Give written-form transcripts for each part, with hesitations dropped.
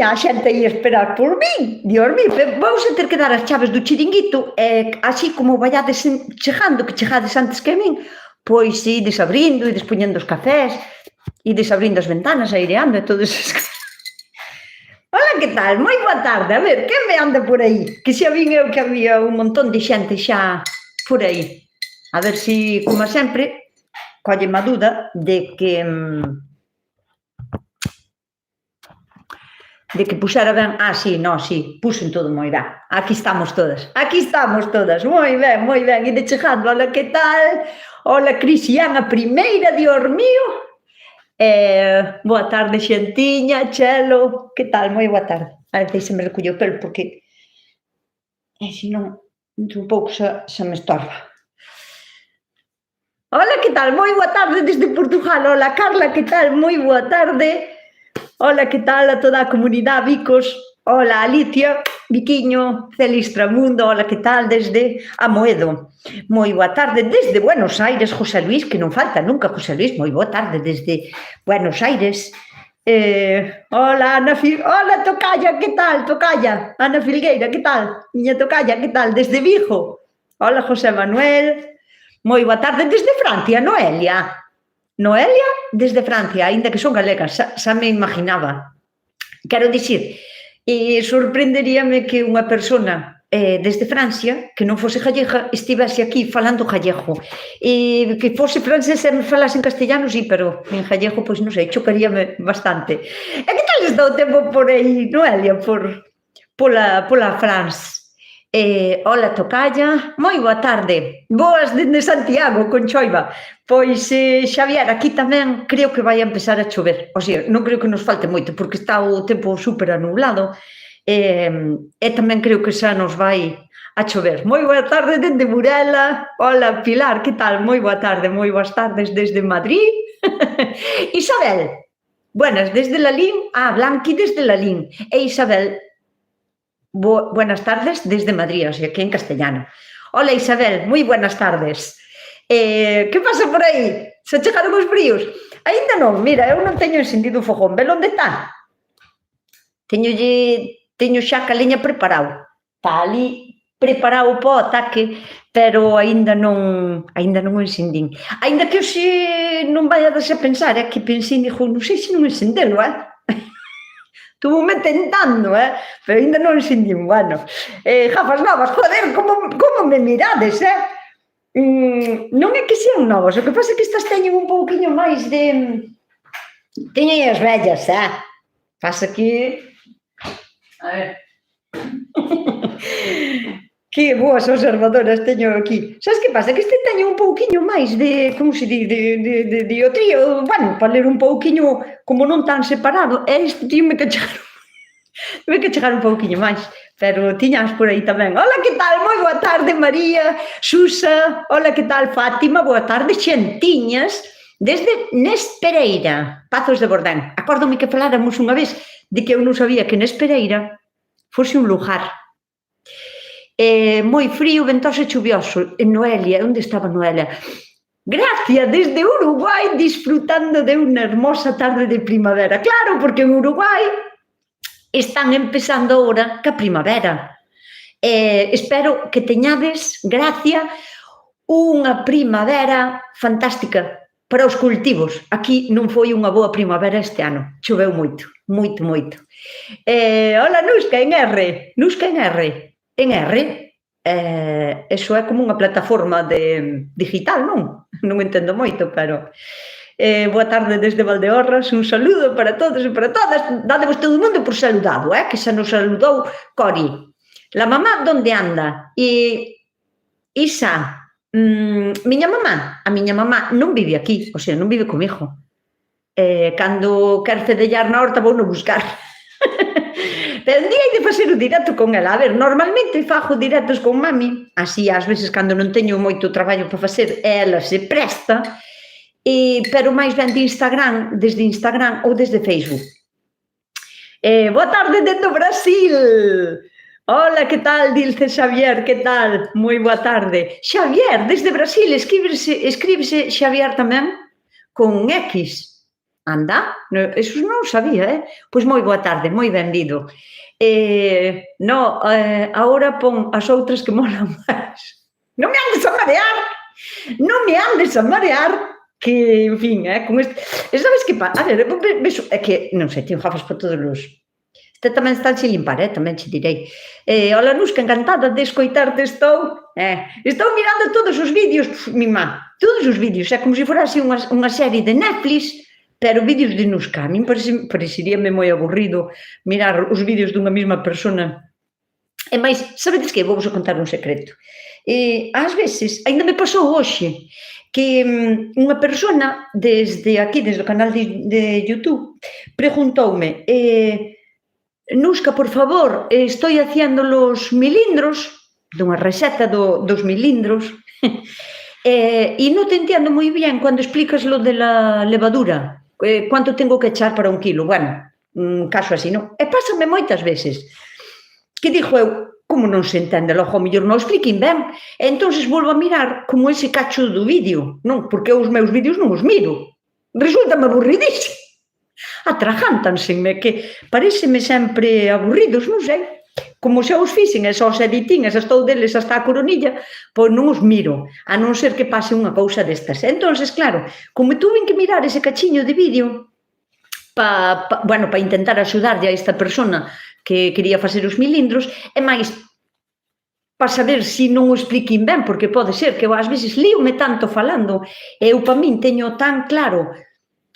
tiña a xente aí esperar por min. Dios mío, vamos a ter que dar as chaves do chiringuito, así como vaiades chegando, que chegades antes que a min, pois ides abrindo, ides poñendo os cafés, ides abrindo as ventanas, aireando e todo eso. Hola, que tal? Moi boa tarde. A ver, quen me anda por aí? Que xa vin eu que había un montón de xente xa por aí. A ver si, como sempre, colleme a duda de que puxera ben. Sí, puxen todo moi ben. Aquí estamos todas, moi ben, ide chegando. Hola, que tal? Hola, Crisiana primeira, Dios mío. Boa tarde, xentiña, Chelo, que tal? Moi boa tarde. A ver, deixame recollo o pelo, porque se non, un pouco xa me estorba. Hola, que tal? Moi boa tarde desde Portugal. Hola, Carla, que tal? Moi boa tarde. Hola, que tal a toda a comunidade, Vicos? Hola, Alicia, Viquiño, Celistramundo, hola, que tal desde Amoedo? Moi boa tarde desde Buenos Aires, José Luis, que non falta nunca, José Luis, moi boa tarde desde Buenos Aires. Hola, Ana hola, Tocaya, que tal, Tocaya? Ana Filgueira, que tal? Miña Tocaya, que tal? Desde Vigo. Hola, José Manuel. Moi boa tarde desde Francia, Noelia. Noelia, desde Francia, aínda que son galegas, xa me imaginaba. Quero dicir, sorprenderíame que unha persona desde Francia, que non fose gallega, estivese aquí falando gallego. Que fose francesa e me falase en castellano, sí, pero en gallego, pois non sei, chocaríame bastante. E que tal está o tempo por aí, Noelia, pola France? Hola, Tocaya, moi boa tarde. Boas dende Santiago, con choiva. Pois, Xavier, aquí tamén creo que vai a empezar a chover. O sea, non creo que nos falte moito, porque está o tempo super anublado. E tamén creo que xa nos vai a chover. Moi boa tarde dende Burela. Hola, Pilar, que tal? Moi boa tarde, moi boas tardes desde Madrid. Isabel, buenas, desde Lalín. Blanqui desde Lalín. E Isabel, buenas tardes desde Madrid, o sea, aquí en castellano. Hola, Isabel, moi buenas tardes. Que pasa por aí? Se chegaron os fríos? Ainda non, mira, eu non teño encendido o fogón. Vel onde está? Teño xa a leña preparado. Está ali preparado para o ataque, pero ainda non o encendín. Ainda que hoxe non vaiades a pensar, que pensei, non sei se non encendelo, Estuve tentando, pero ainda non encendín. Bueno, gafas novas, joder, como me mirades, non é que sean novas, o que pasa é que estas teñen un pouquiño máis de... Teñen as vellas, pasa que... A ver... Que boas observadoras teño aquí. Sabes que pasa? Que este teño un pouquiño máis de, como se di, de diotrío, bueno, para ler un pouquiño como non tan separado, este tío me que chegar un pouquiño máis, pero tiñas por aí tamén. Hola, que tal? Moi boa tarde, María, Susa, hola, que tal, Fátima, boa tarde, xentiñas, desde Nespereira, Pazos de Bordén. Acórdome que faláramos unha vez de que eu non sabía que Nespereira fose un lugar. Moi frío, ventoso e chuvioso. Noelia, onde estaba Noelia? Gracia, desde Uruguai, disfrutando de unha hermosa tarde de primavera. Claro, porque en Uruguai están empezando ahora ca primavera. Espero que teñades, Gracia, unha primavera fantástica para os cultivos. Aquí non foi unha boa primavera este ano. Choveu moito, moito, moito. Hola, Nusca, en R. Nusca en R. En R, eso é como unha plataforma digital, non? Non entendo moito, pero... boa tarde desde Valdeorras, un saludo para todos e para todas. Dadevos todo o mundo por saludado, que xa nos saludou Cori. La mamá, donde anda? Isa, miña mamá? A miña mamá non vive aquí, o sea, non vive comigo. Cando quer fedellar na horta vou no buscar. Pero un día hai de facer o directo con ela. A ver, normalmente fago directos con mami, así ás veces cando non teño moito traballo para facer, ela se presta, pero máis ben de Instagram, desde Instagram ou desde Facebook. Boa tarde dentro do Brasil. Hola, que tal, Dilce Xavier, que tal? Moi boa tarde. Xavier, desde Brasil, escríbese Xavier tamén con X. Anda, eso non o sabía, Pois moi boa tarde, moi benvido. Agora pon as outras que molan máis. Non me andes a marear, non me andes a marear, que, en fin, con este... Sabes que pasa? A ver, é que, non sei, teño gafas para todos os... Este tamén está sin limpar, tamén che direi. Hola, Nusca, encantada de escoitarte estou. Estou mirando todos os vídeos, mima, todos os vídeos, é como se fora así unha serie de Netflix, pero vídeos de Nusca. A min pareceríame moi aburrido mirar os vídeos dunha mesma persona. E máis, sabedes que? Vou vos contar un secreto. Ás veces, ainda me pasou hoxe, que unha persona desde aquí, desde o canal de YouTube, preguntoume: Nusca, por favor, estoy haciendo los milindros, dunha receta dos milindros, e non te entiendo moi bien cando explicas lo de la levadura, cuánto tengo que echar para 1 kilo. Bueno, un caso así, non? E pásame moitas veces, que dixo eu, como non se entende, logo, ao mellor non expliquín ben, e entonces volvo a mirar como ese cacho do vídeo, non? Porque eu os meus vídeos non os miro, resultame aburridísimo. Atragántanseme, que pareceme sempre aburridos, non sei. Como xa os fixen, e xa os editín, e xa estou deles hasta a coronilla, pois non os miro, a non ser que pase unha cousa destas. Entonces, claro, como tuve que mirar ese cachiño de vídeo para intentar axudarlle a esta persona que quería facer os milindros, e máis para saber se non o expliquín ben, porque pode ser que eu ás veces líome tanto falando, e eu para min teño tan claro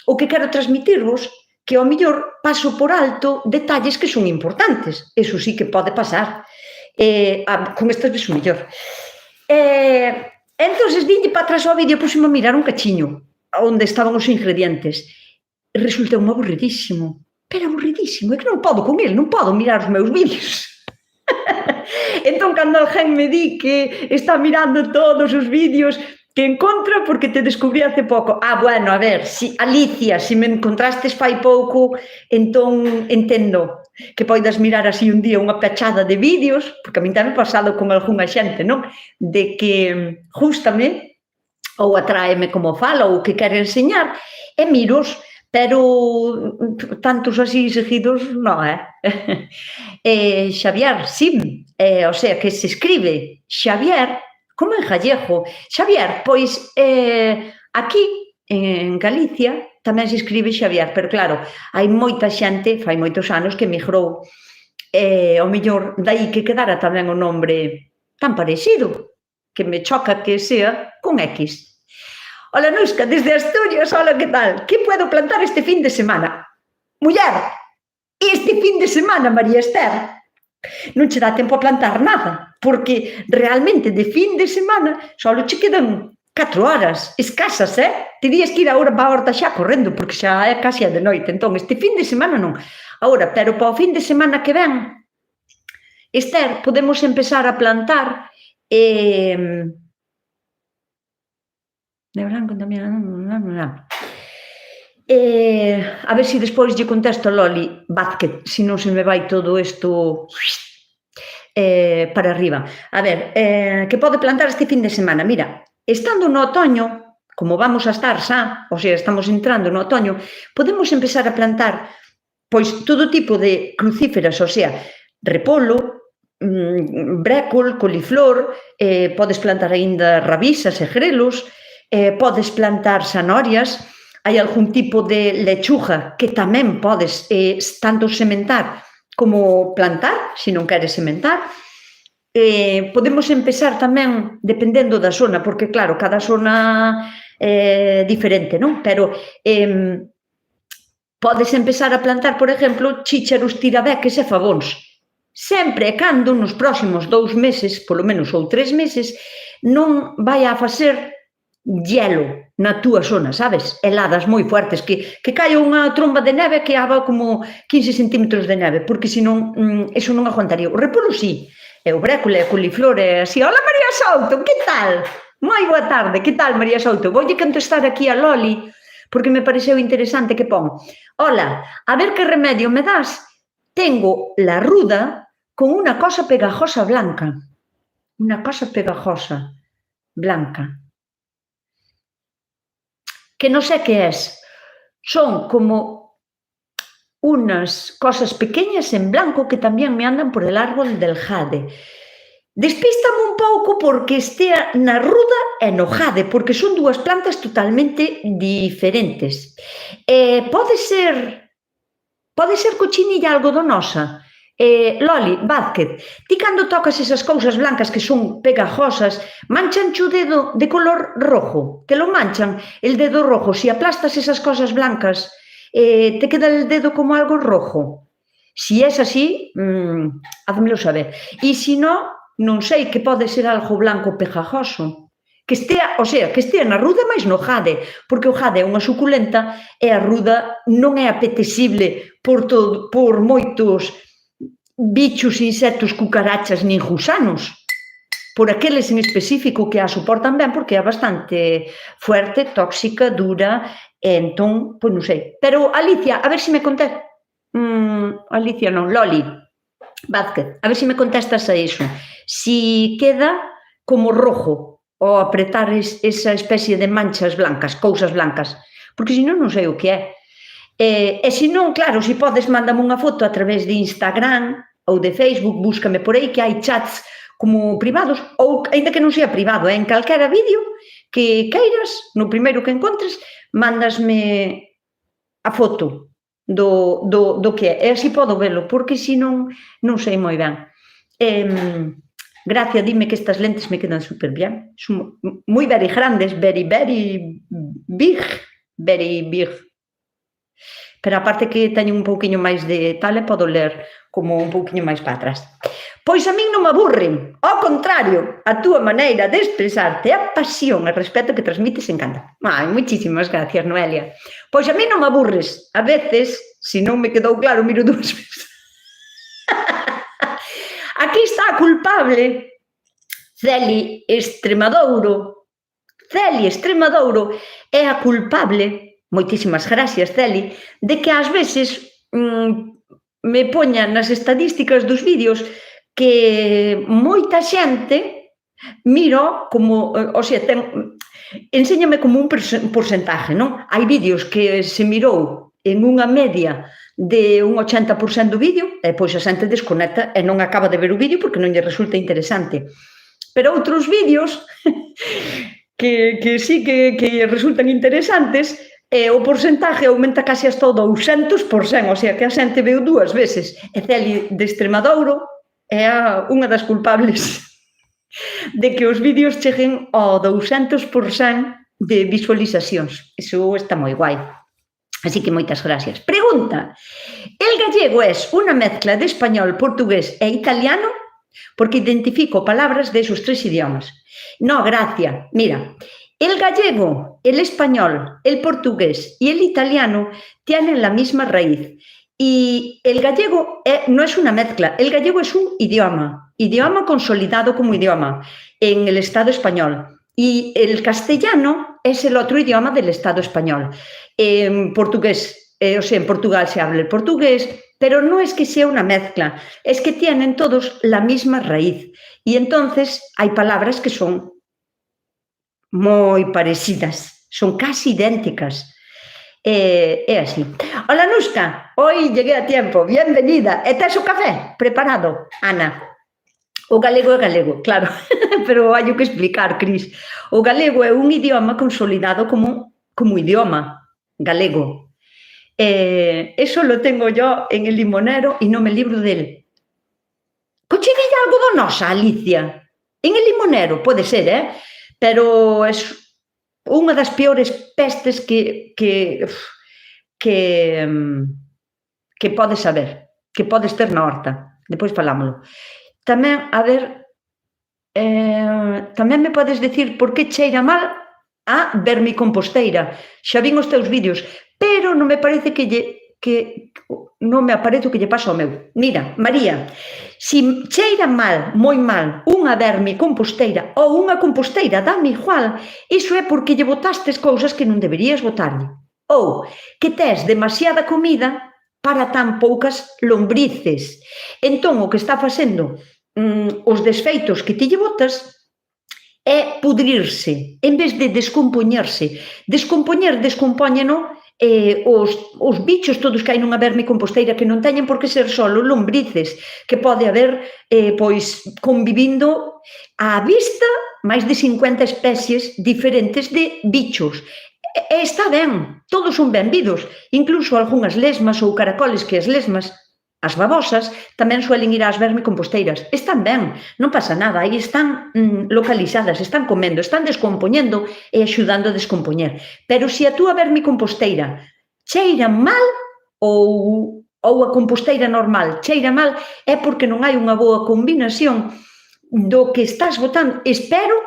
o que quero transmitirvos, que ao mellor paso por alto detalles que son importantes. Eso sí que pode pasar. Con estas ves o mellor. Entonces, dinlle para atrás ao vídeo, pusime a mirar un cachiño, onde estaban os ingredientes. Resultou aburridísimo, pero aburridísimo. É que non podo con el, non podo mirar os meus vídeos. Entón, cando alguén me di que está mirando todos os vídeos que encontra porque te descubrí hace pouco. Bueno, a ver, si Alicia, se me encontrastes fai pouco, entón entendo que poidas mirar así un día unha pechada de vídeos, porque a min tamén pasado con algunha xente, non? De que gústame ou atráeme como fala ou que quere enseñar, e miros, pero tantos así seguidos, non, Xavier, sí, o sea, que se escribe Xavier, como en gallego. Xavier, pois aquí en Galicia tamén se escribe Xavier, pero claro, hai moita xente, fai moitos anos que emigrou, ao mellor dai que quedara tamén o nombre tan parecido, que me choca que sea con X. Hola, Nusca, desde Asturias, hola, que tal? Que puedo plantar este fin de semana? Muller, este fin de semana, María Esther, non che dá tempo a plantar nada, porque realmente de fin de semana só che quedan 4 horas, escasas, Terías que ir agora para a horta xa correndo, porque xa é casi a de noite, entón este fin de semana non. Agora, pero para o fin de semana que ven, Esther, podemos empezar a plantar de branco tamén, a ver se despois lle contesto a Loli Vázquez, se non se me vai todo isto para arriba. A ver, que pode plantar este fin de semana? Mira, estando no otoño, como vamos a estar xa, o sea, estamos entrando no otoño, podemos empezar a plantar pois todo tipo de crucíferas, o sea, repolo, brécol, coliflor, podes plantar aínda rabisas e grelos, podes plantar zanorias, hai algún tipo de lechuga que tamén podes tanto sementar como plantar, se non queres sementar. Podemos empezar tamén, dependendo da zona, porque claro, cada zona é diferente, non? Pero podes empezar a plantar, por exemplo, chícharos, tirabeques e fabóns. Sempre e cando nos próximos 2 meses, polo menos, ou 3 meses, non vai a facer hielo na túa zona, sabes? Heladas moi fuertes, que caia unha tromba de neve que haga como 15 centímetros de neve, porque senón eso non aguantaría. O repolo sí, e o brécol e a coliflor e así. Hola, María Souto, que tal? Moi boa tarde, que tal, María Souto? Voulle contestar aquí a Loli, porque me pareceu interesante que pon. Hola, a ver que remedio me das? Tengo la ruda con una cosa pegajosa blanca. Una cosa pegajosa blanca. Que non sei que es. son como unas cosas pequeñas en blanco que también me andan por el árbol del jade. Despístame un pouco porque estea na ruda e no jade, porque son dúas plantas totalmente diferentes. Pode ser cochinilla algodonosa. Loli Vázquez, ti cando tocas esas cousas blancas que son pegajosas, manchancho o dedo de color rojo? Te lo manchan el dedo rojo? Si aplastas esas cosas blancas, te queda el dedo como algo rojo? Si es así, házmelo saber. E se non, non sei, que pode ser algo blanco pegajoso. Que estea na ruda máis no jade, porque o jade é unha suculenta e a ruda non é apetecible por moitos bichos, insectos, cucarachas, nin gusanos. Por aqueles en específico que a soportan ben, porque é bastante fuerte, tóxica, dura, e entón, pois non sei. Pero, Alicia, a ver se me contestas. Alicia non, Loli Vázquez, a ver se me contestas a iso. Si queda como rojo ao apretar esa especie de manchas blancas, cousas blancas, porque senón non sei o que é. E se non, claro, se podes, mándame unha foto a través de Instagram ou de Facebook, búscame por aí, que hai chats como privados, ou, ainda que non sea privado, en calquera vídeo que queiras, no primeiro que encontres, mándasme a foto do que é, e así podo velo, porque se non sei moi ben. Gracia, dime que estas lentes me quedan super bien, son moi very grandes, very big, pero aparte que teño un pouquiño máis de tal, e podo ler como un pouquiño máis para atrás. Pois a min non me aburren, ao contrario, a túa maneira de expresarte, a pasión e respeto que transmites encanta. Muchísimas gracias, Noelia. Pois a min non me aburres, a veces, se non me quedou claro, miro dúas veces. Aquí está a culpable, Celi Extremadouro. Celi Extremadouro é a culpable, moitísimas gracias, Celi, de que ás veces me poña nas estadísticas dos vídeos que moita xente miro como, enséñame como un porcentaje, non? Hai vídeos que se mirou en unha media de un 80% do vídeo, e pois a xente desconecta e non acaba de ver o vídeo porque non lle resulta interesante. Pero outros vídeos que sí que resultan interesantes, o porcentaje aumenta casi hasta o 200%, o sea que a xente veu dúas veces. E Celi de Extremadouro é unha das culpables de que os vídeos cheguen ao 200% de visualizacións. Iso está moi guai. Así que moitas gracias. Pregunta: el gallego es unha mezcla de español, portugués e italiano? Porque identifico palabras de esos tres idiomas. No, Gracia, mira, el gallego, el español, el portugués y el italiano tienen la misma raíz. Y el gallego no es una mezcla, el gallego es un idioma consolidado como idioma en el Estado español. Y el castellano es el otro idioma del Estado español. En portugués, en Portugal se habla el portugués, pero no es que sea una mezcla, es que tienen todos la misma raíz. Y entonces hay palabras que son moi parecidas, son casi idénticas. É así. Hola, Nuska, hoy llegué a tiempo, bienvenida. E tes o café preparado, Ana? O galego é galego, claro, pero hai que explicar, Cris. O galego é un idioma consolidado como idioma galego. Eso lo tengo yo en el limonero y no me libro de él. Cochinilla algodonosa, Alicia. En el limonero, pode ser, pero es unha das peores pestes que podes saber, que podes ter na horta. Depois falámoslo. Tamén, a ver, tamén me podes dicir por que cheira mal a vermicomposteira. Xa vin os teus vídeos, pero non me parece que non me aparece o que lle pasa ao meu. Mira, María, se cheira mal, moi mal, unha vermicomposteira ou unha composteira, dame igual, iso é porque lle botastes cousas que non deberías botarlle. Ou que tes demasiada comida para tan poucas lombrices. Entón, o que está facendo os desfeitos que ti lle botas é pudrirse, en vez de descompoñerse. Descompóñeno os bichos todos que hai nunha vermicomposteira que non teñen por que ser só lombrices, que pode haber pois convivindo á vista máis de 50 especies diferentes de bichos. E está ben, todos son benvidos, incluso algunhas lesmas ou caracoles, que as lesmas, as babosas, tamén suelen ir ás vermicomposteiras. Están ben, non pasa nada, aí están localizadas, están comendo, están descompoñendo e axudando a descompoñer. Pero se a túa vermicomposteira cheira mal ou a composteira normal cheira mal, é porque non hai unha boa combinación do que estás botando. Espero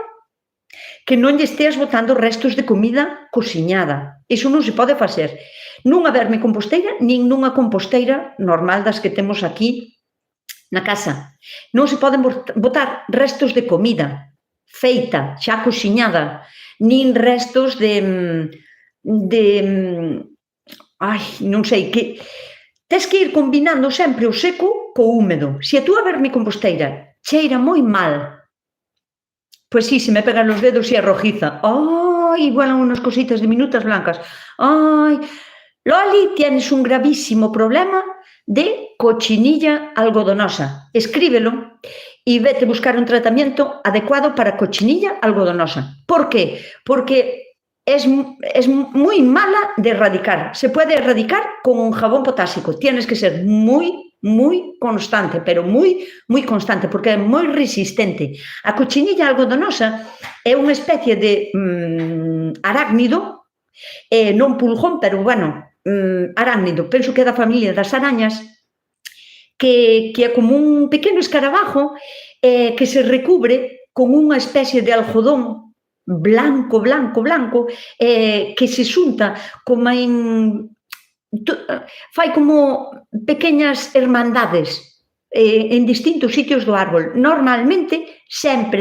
que non lle esteas botando restos de comida cociñada. Iso non se pode facer nunha vermicomposteira nin nunha composteira normal das que temos aquí na casa. Non se poden botar restos de comida feita, xa cociñada, nin restos de non sei, que tes que ir combinando sempre o seco co húmedo. Se a túa vermicomposteira cheira moi mal, pois sí, se me pegan os dedos e a rojiza. Ai, vuelan unas cositas diminutas blancas. Ai, Loli, tienes un gravísimo problema de cochinilla algodonosa. Escríbelo y vete a buscar un tratamiento adecuado para cochinilla algodonosa. ¿Por qué? Porque es muy mala de erradicar. Se puede erradicar con un jabón potásico. Tienes que ser muy constante, pero muy constante, porque é moi resistente. A cochinilla algodonosa é unha especie de arácnido, non pulgón, pero bueno, arácnido, penso que é da familia das arañas, que é como un pequeno escarabajo que se recubre con unha especie de algodón blanco, que se xunta como fai como pequenas hermandades en distintos sitios do árbol. Normalmente, sempre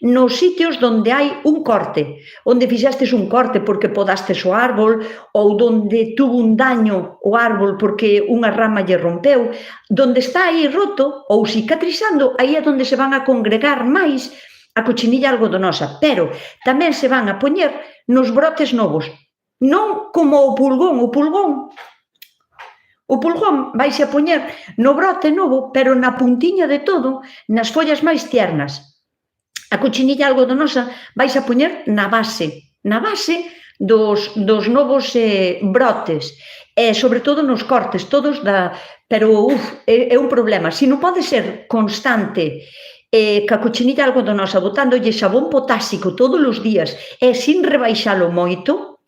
nos sitios onde hai un corte, onde fixastes un corte porque podastes o árbol ou onde tuvo un daño o árbol porque unha rama lle rompeu, onde está aí roto ou cicatrizando, aí é onde se van a congregar máis a cochinilla algodonosa, pero tamén se van a poñer nos brotes novos. Non como o pulgón vaise a poñer no brote novo, pero na puntiña de todo, nas follas máis tiernas. A cochinilla algodonosa vaise a poñer na base dos novos brotes, e sobre todo nos cortes, todos pero é un problema. Se non pode ser constante ca cochinilla algodonosa, botándolle xabón potásico todos os días e sin rebaixalo moito,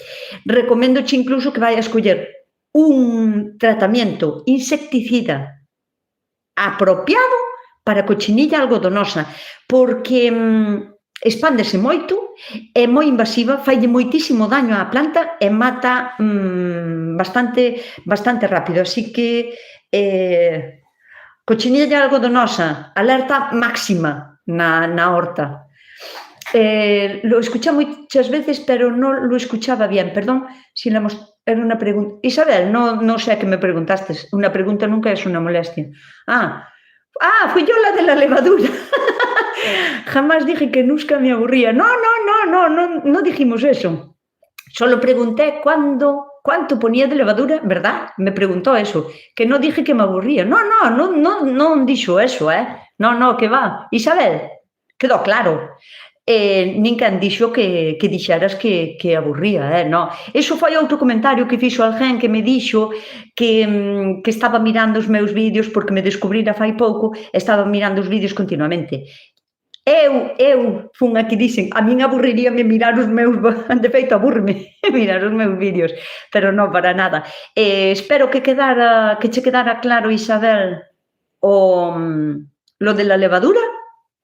recoméndoche incluso que vai a escoller un tratamiento insecticida apropiado para a cochinilla algodonosa, porque expándese moito, é moi invasiva, faille moitísimo daño á planta e mata bastante rápido. Así que cochinilla algodonosa, alerta máxima na horta. Lo escuché muchas veces, pero no lo escuchaba bien. Perdón si era una pregunta. Isabel, no sé a qué me preguntaste. Una pregunta nunca es una molestia. Fui yo la de la levadura. Jamás dije que nunca me aburría. No dijimos eso. Solo pregunté cuánto ponía de levadura, ¿verdad? Me preguntó eso. Que no dije que me aburría. No dixo eso, No, que va. Isabel, quedó claro. Nin quen dixo que dixeras que aburría, no. Eso foi outro comentario que fixo alguén que me dixo que estaba mirando os meus vídeos porque me descubrira fai pouco e estaba mirando os vídeos continuamente. Eu fun a que dixen, a min aburriríame mirar os meus, de feito aburreme mirar os meus vídeos, pero non para nada. Espero que che quedara claro, Isabel, lo de la levadura,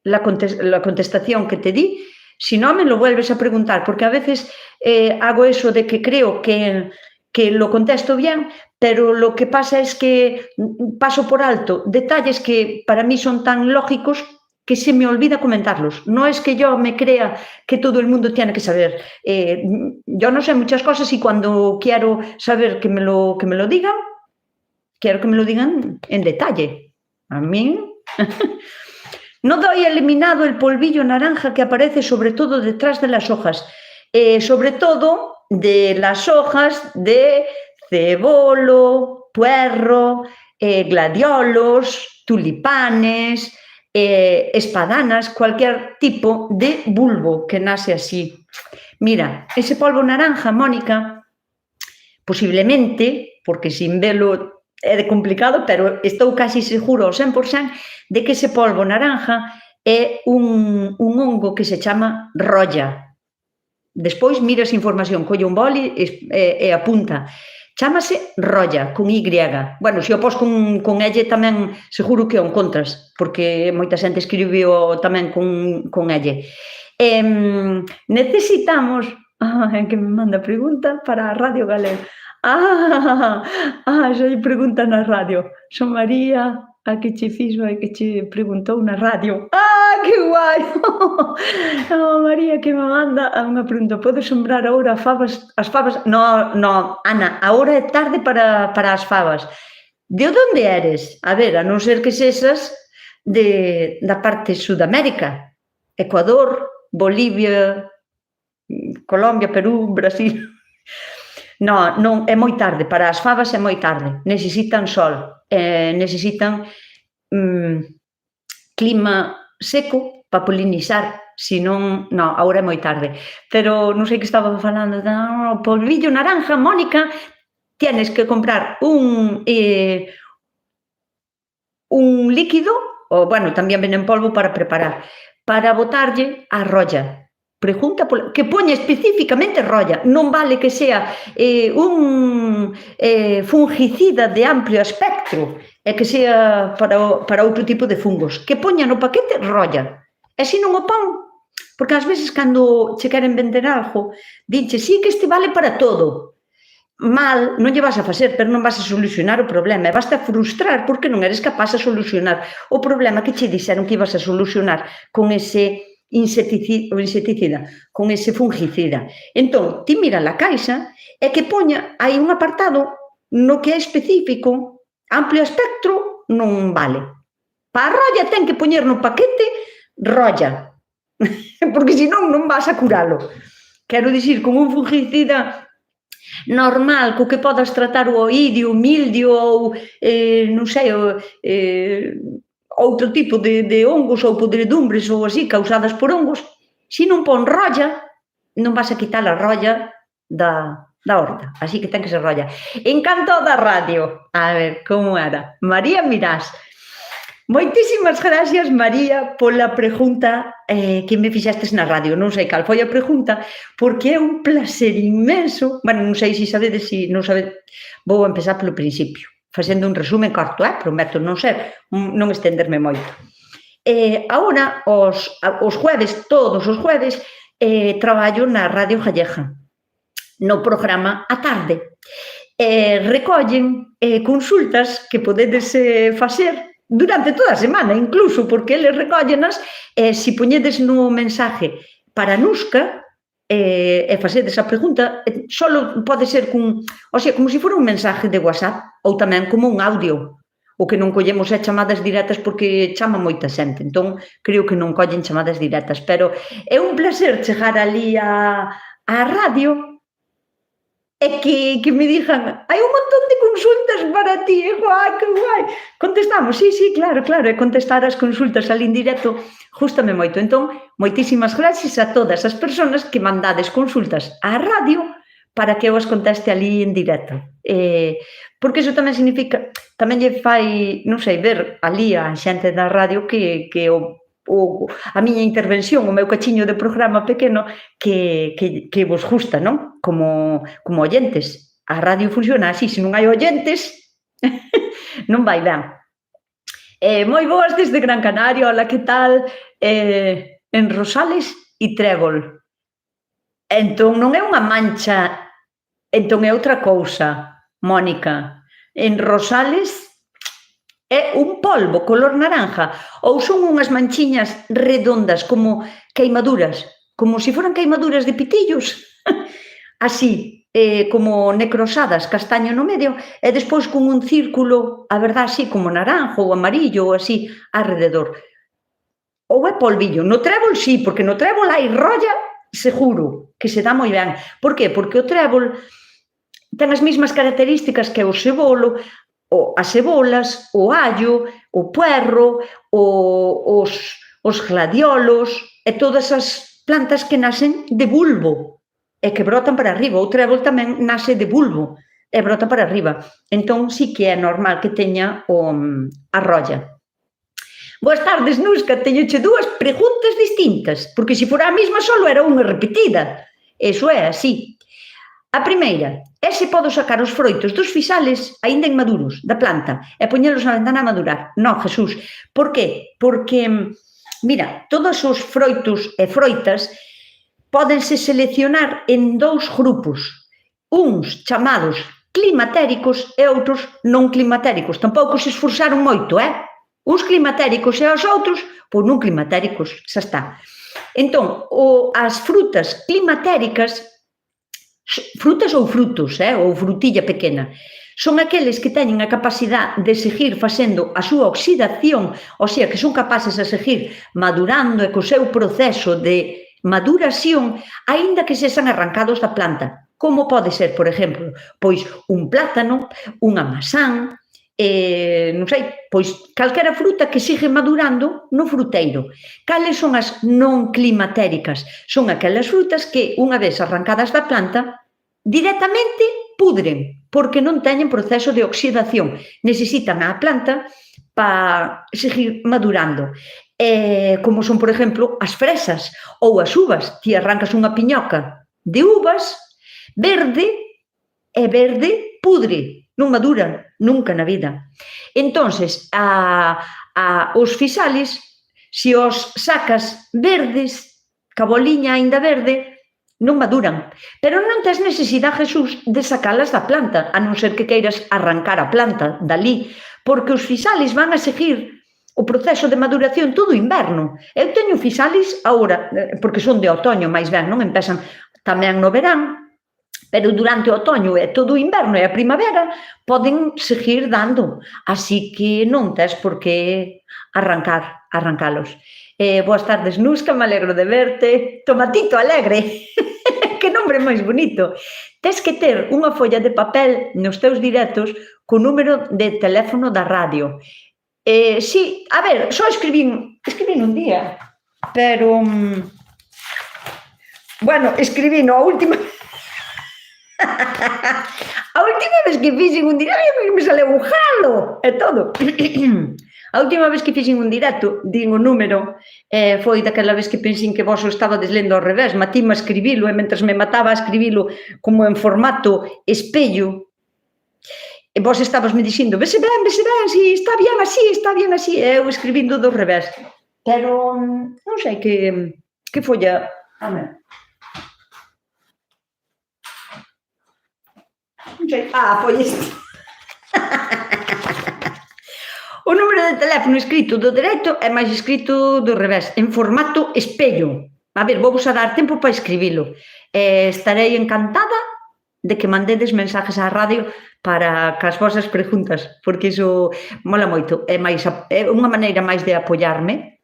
la contestación que te di. Si no, me lo vuelves a preguntar, porque a veces hago eso de que creo que lo contesto bien, pero lo que pasa es que paso por alto detalles que para mí son tan lógicos que se me olvida comentarlos. No es que yo me crea que todo el mundo tiene que saber. Yo no sé muchas cosas y cuando quiero saber que me lo digan, quiero que me lo digan en detalle. A mí... No doy eliminado el polvillo naranja que aparece sobre todo detrás de las hojas. Sobre todo de las hojas de cebolo, puerro, gladiolos, tulipanes, espadanas, cualquier tipo de bulbo que nace así. Mira, ese polvo naranja, Mónica, posiblemente, porque sin velo é complicado, pero estou casi seguro ao 100% de que ese polvo naranja é un hongo que se chama rolla. Despois miras información, colle un boli e apunta. Chámase rolla, con Y. Bueno, se o pos con L tamén seguro que o encontras, porque moita xente escribiu tamén con L. Necesitamos... que me manda pregunta para a Radio Galega. Xa lle pregunta na radio. Son María, a que che fixo e que che preguntou na radio. Que guai! María que me manda unha pregunta. Podes sembrar agora as favas? No, Ana, agora é tarde para as favas. De onde eres? A ver, a non ser que sesas da parte Sudamérica. Ecuador, Bolivia, Colombia, Perú, Brasil. Non, é moi tarde. Para as favas é moi tarde. Necesitan sol. Necesitan clima seco para polinizar. Se non, agora é moi tarde. Pero non sei que estaba falando do polvillo naranja, Mónica. Tienes que comprar un líquido, ou, bueno, tamén ven en polvo para preparar, para botarlle a rolla. Pregunta que poña especificamente rolla, non vale que sea un fungicida de amplio espectro e que sea para outro tipo de fungos, que poña no paquete rolla. E se non o pon, porque ás veces cando che queren vender algo, dinche, sí que este vale para todo. Mal, non lle vas a facer, pero non vas a solucionar o problema, e vas a frustrar porque non eres capaz de solucionar o problema que che dixeron que ibas a solucionar con ese insecticida, con ese fungicida. Entón, ti mira a caixa e que poña, hai un apartado no que é específico, amplio espectro, non vale. Para a rolla ten que poñer no paquete rolla, porque senón non vas a curalo. Quero dicir, con un fungicida normal, co que podas tratar o oídio, o mildio ou, non sei, outro tipo de hongos ou podredumbres ou así, causadas por hongos, se non pon rolla, non vas a quitar a rolla da horta. Así que ten que ser rolla. En canto da radio, a ver, como era? María Mirás. Moitísimas gracias, María, pola pregunta que me fixestes na radio. Non sei cal foi a pregunta, porque é un placer inmenso. Bueno, non sei se sabedes, se non sabedes, vou empezar polo principio, facendo un resumen corto, prometo non estenderme moito. Agora, os jueves, todos os jueves, traballo na Radio Gallega, no programa A Tarde. Recollen consultas que podedes facer durante toda a semana, incluso, porque eles recóllenas, se poñedes no mensaje para Nusca, e facedes a pregunta, só pode ser como se fora un mensaje de WhatsApp, ou tamén como un audio. O que non collemos é chamadas directas porque chama moita xente, entón creo que non collen chamadas directas, pero é un placer chegar ali á radio e que me digan, hai un montón de consultas para ti, guai, que guai. Contestamos, sí, claro, e contestar as consultas ali en directo gústame moito. Entón, moitísimas gracias a todas as persoas que mandades consultas á radio para que eu as conteste ali en directo. Porque iso tamén significa, tamén lle fai, non sei, ver ali a xente da radio que a miña intervención, o meu cachiño de programa pequeno que vos gusta, non? Como oyentes. A radio funciona así, se non hai oyentes, non vai ben. Moi boas desde Gran Canaria, hola, que tal? En Rosales e Trébol. Entón non é unha mancha, entón é outra cousa, Mónica. En Rosales é un polvo color naranja ou son unhas manchiñas redondas como queimaduras, como se foran queimaduras de pitillos, así, como necrosadas, castaño no medio, e despois con un círculo, a verdade, así como naranjo ou amarillo ou así, alrededor. Ou é polvillo. No trébol, sí, porque no trébol hai rolla seguro, que se dá moi ben. Por que? Porque o trébol ten as mesmas características que o cebolo, as cebolas, o allo, o puerro, os gladiolos e todas as plantas que nacen de bulbo e que brotan para arriba. O trébol tamén nace de bulbo e brota para arriba. Entón, sí que é normal que teña a rolla. Boas tardes, Nusca. Teñoche dúas preguntas distintas, porque se fora a mesma solo era unha repetida. Eso é así. A primeira, é se podo sacar os froitos dos fixales aínda inmaduros da planta e poñelos na ventana a madurar. Non, Jesús. Por qué? Porque, mira, todos os froitos e froitas pódense seleccionar en dous grupos. Uns chamados climatéricos e outros non climatéricos. Tampouco se esforzaron moito, Uns climatéricos e os outros, pois non climatéricos, xa está. Entón, as frutas climatéricas, frutas ou frutos, ou frutilla pequena, son aqueles que teñen a capacidade de seguir facendo a súa oxidación, ou sea, que son capaces de seguir madurando e co seu proceso de maduración, aínda que sexan arrancados da planta. Como pode ser, por exemplo, pois un plátano, unha masán, non sei, pois calquera fruta que sigue madurando no fruteiro. Cales son as non climatéricas? Son aquelas frutas que, unha vez arrancadas da planta, directamente pudren, porque non teñen proceso de oxidación. Necesitan a planta para seguir madurando. Como son, por exemplo, as fresas ou as uvas. Ti arrancas unha piñoca de uvas, verde, e verde pudre. Non maduran nunca na vida. Entonces, os fixales, se os sacas verdes, ca boliña aínda verde, non maduran. Pero non tes necesidade, Jesús, de sacalas da planta, a non ser que queiras arrancar a planta dali, porque os fixales van a seguir o proceso de maduración todo o inverno. Eu teño fixales agora, porque son de outoño, máis ben, non empezan tamén no verán, pero durante o outoño e todo o inverno e a primavera poden seguir dando, así que non tes por que arrancalos. Boas tardes, Nusca, me alegro de verte. Tomatito alegre, que nombre máis bonito. Tes que ter unha folla de papel nos teus directos co número de teléfono da radio. Sí, a ver, só escribín un día, pero, bueno, escribín a última... A última vez que fixen un directo me saleu un jalo e todo. A última vez que fixen un directo, din o número, foi daquela vez que pensín que vos o estabades lendo ao revés, matíme a escribilo e mentres me mataba a escribilo como en formato espello, e vos estabas me dicindo, vese ben, si está bien así, e eu escribindo do revés. Pero non sei que folla... A ver... foi isto. O número de teléfono escrito do dereito é máis escrito do revés, en formato espello. A ver, vou vos a dar tempo para escribilo. Estarei encantada de que mandedes mensajes á radio para as vosas preguntas, porque iso mola moito. É unha maneira máis de apoiarme.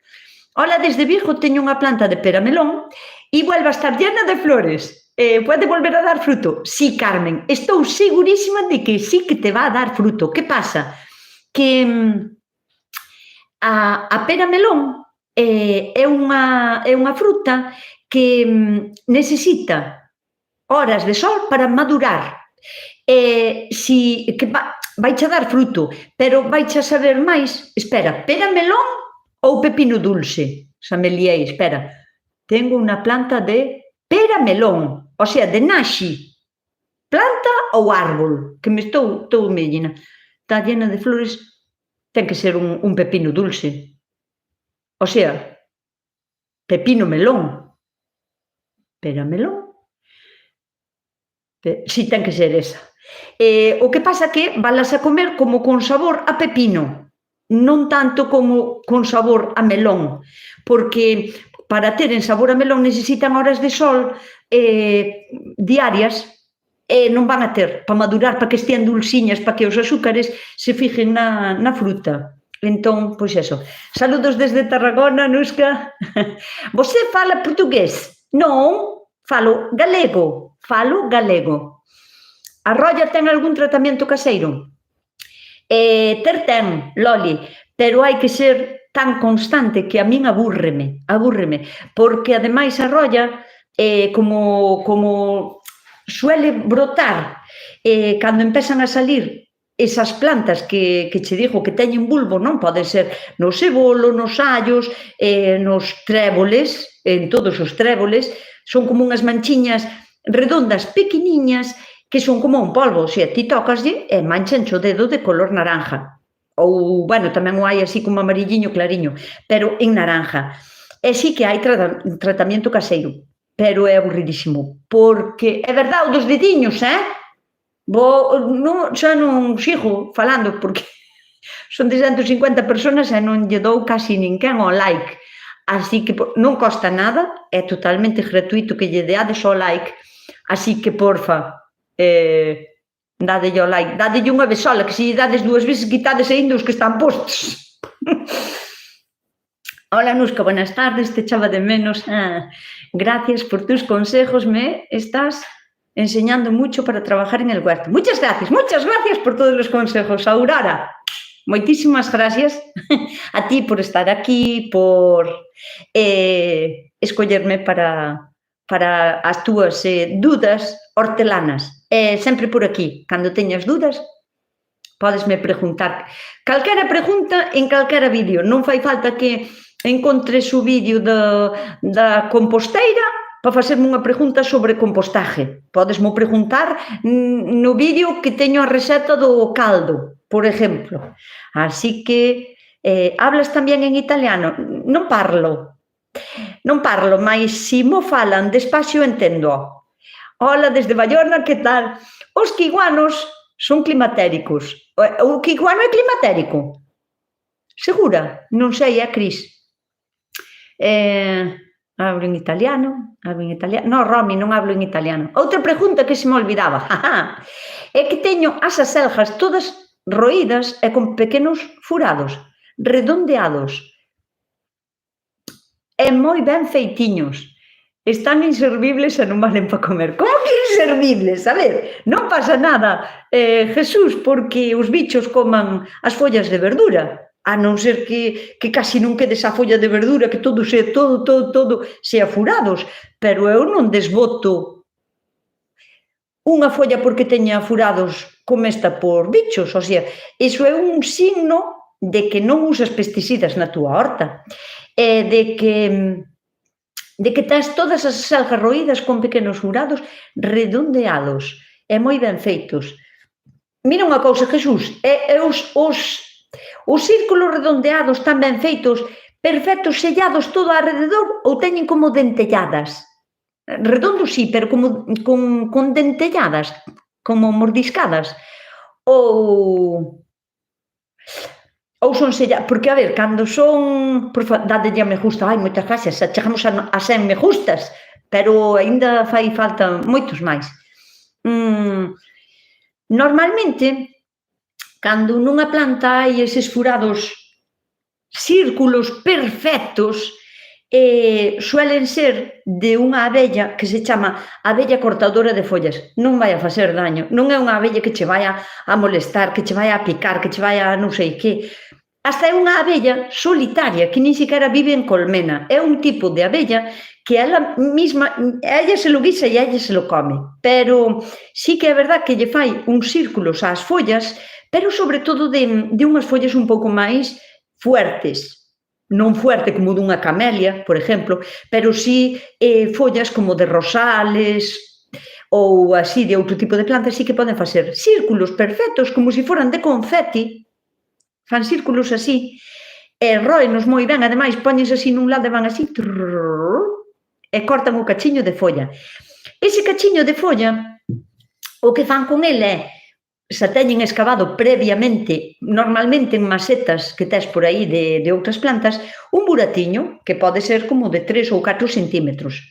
Ola, desde Vigo teño unha planta de pera melón e vuelve a estar llena de flores. Pode volver a dar fruto? Sí, Carmen, estou segurísima de que sí que te va a dar fruto. Que pasa? Que a pera melón é unha fruta que necesita horas de sol para madurar. Vaiche a dar fruto, pero vaiche a saber máis. Espera, pera melón ou pepino dulce? Xa me liei, espera. Tengo unha planta de pera melón, o sea, de naxi, planta ou árbol, que me estou mellina. Está llena de flores, ten que ser un pepino dulce. O sea, pepino melón. Pera melón. Si, ten que ser esa. O que pasa que valas a comer como con sabor a pepino, non tanto como con sabor a melón, porque... para ter en sabor a melón necesitan horas de sol diarias e non van a ter para madurar, para que estean dulciñas, para que os azúcares se fijen na fruta. Entón, pois eso. Saludos desde Tarragona, Nusca. Você fala portugués? Non, Falo galego. A rolla ten algún tratamento caseiro? Ten, Loli, pero hai que ser tan constante que a min abúrreme, porque ademais a rolla, como suele brotar, cando empezan a salir esas plantas que che digo que teñen bulbo, non poden ser no cebolo, nos allos, nos tréboles, en todos os tréboles, son como unhas manchiñas redondas, pequeniñas, que son como un polvo, se ti tocaslle e manchancho o dedo de color naranja. Ou, bueno, tamén o hai así como amarilliño clariño, pero en naranja. E sí que hai tratamento caseiro, pero é aburridísimo, porque é verdade o dos dediños, xa non sigo falando, porque son 250 personas e non lle dou casi ninguén o like, así que non costa nada, é totalmente gratuito que lle deades o like, así que, porfa, dadelle o like, dadelle unha vez sola, que se lle dades 2 veces quitades ainda os que están postos. Hola, Nusca, buenas tardes, te echaba de menos. Gracias por tus consejos, me estás enseñando mucho para trabajar en el huerto. Muchas gracias por todos los consejos, Aurora. Moitísimas gracias a ti por estar aquí, por escollerme para as túas dudas hortelanas. Sempre por aquí, cando teñas dudas, podesme preguntar. Calquera pregunta en calquera vídeo. Non fai falta que encontres o vídeo da composteira para facerme unha pregunta sobre compostaje. Podesme preguntar no vídeo que teño a receta do caldo, por exemplo. Así que, hablas tamén en italiano? Non parlo, mas se mo falan despacio entendo. Hola, desde Bayona, que tal? Os quiguanos son climatéricos. O quiguano é climatérico? Segura? Non sei, Cris. Hablo en italiano. No, Romy, non hablo en italiano. Outra pregunta que se me olvidaba. É que teño as acelgas todas roídas e con pequenos furados, redondeados. E moi ben feitiños. Están inservibles e non valen para comer. Como que inservibles? A ver, non pasa nada, Jesús, porque os bichos coman as follas de verdura, a non ser que casi non quede esa folla de verdura, que todo sea furados, pero eu non desboto unha folla porque teña furados como esta por bichos, o sea, iso é un signo de que non usas pesticidas na túa horta, e de que tens todas as acelgas roídas con pequenos furados redondeados e moi ben feitos. Mira unha cousa, Jesús, os círculos redondeados están ben feitos, perfectos, sellados todo alrededor, ou teñen como dentelladas? Redondos sí, pero como con dentelladas, como mordiscadas, ou son selladas, porque, a ver, cando son, dadelle a me gusta, moitas gracias, chegamos a 100 me gustas, pero aínda fai falta moitos máis. Normalmente, cando nunha planta hai eses furados, círculos perfectos, suelen ser de unha abella que se chama abella cortadora de follas. Non vai a facer daño, non é unha abella que che vai a molestar, que che vai a picar, que che vai a non sei que. Hasta é unha abella solitaria que nin siquiera vive en colmena. É un tipo de abella que ela misma, ella se lo guisa e ella se lo come. Pero sí que é verdad que lle fai uns círculos ás follas, pero sobre todo de unhas follas un pouco máis fuertes. Non fuerte como dunha camelia, por exemplo, pero sí follas como de rosales ou así de outro tipo de plantas, sí que poden facer círculos perfectos, como se foran de confeti, fan círculos así, e róenos moi ben, ademais, poñense así nun lado e van así, e cortan o cachiño de folla. Ese cachiño de folla, o que fan con ele é, se teñen escavado previamente, normalmente en macetas que tes por aí de outras plantas, un buratiño que pode ser como de 3 ou 4 centímetros,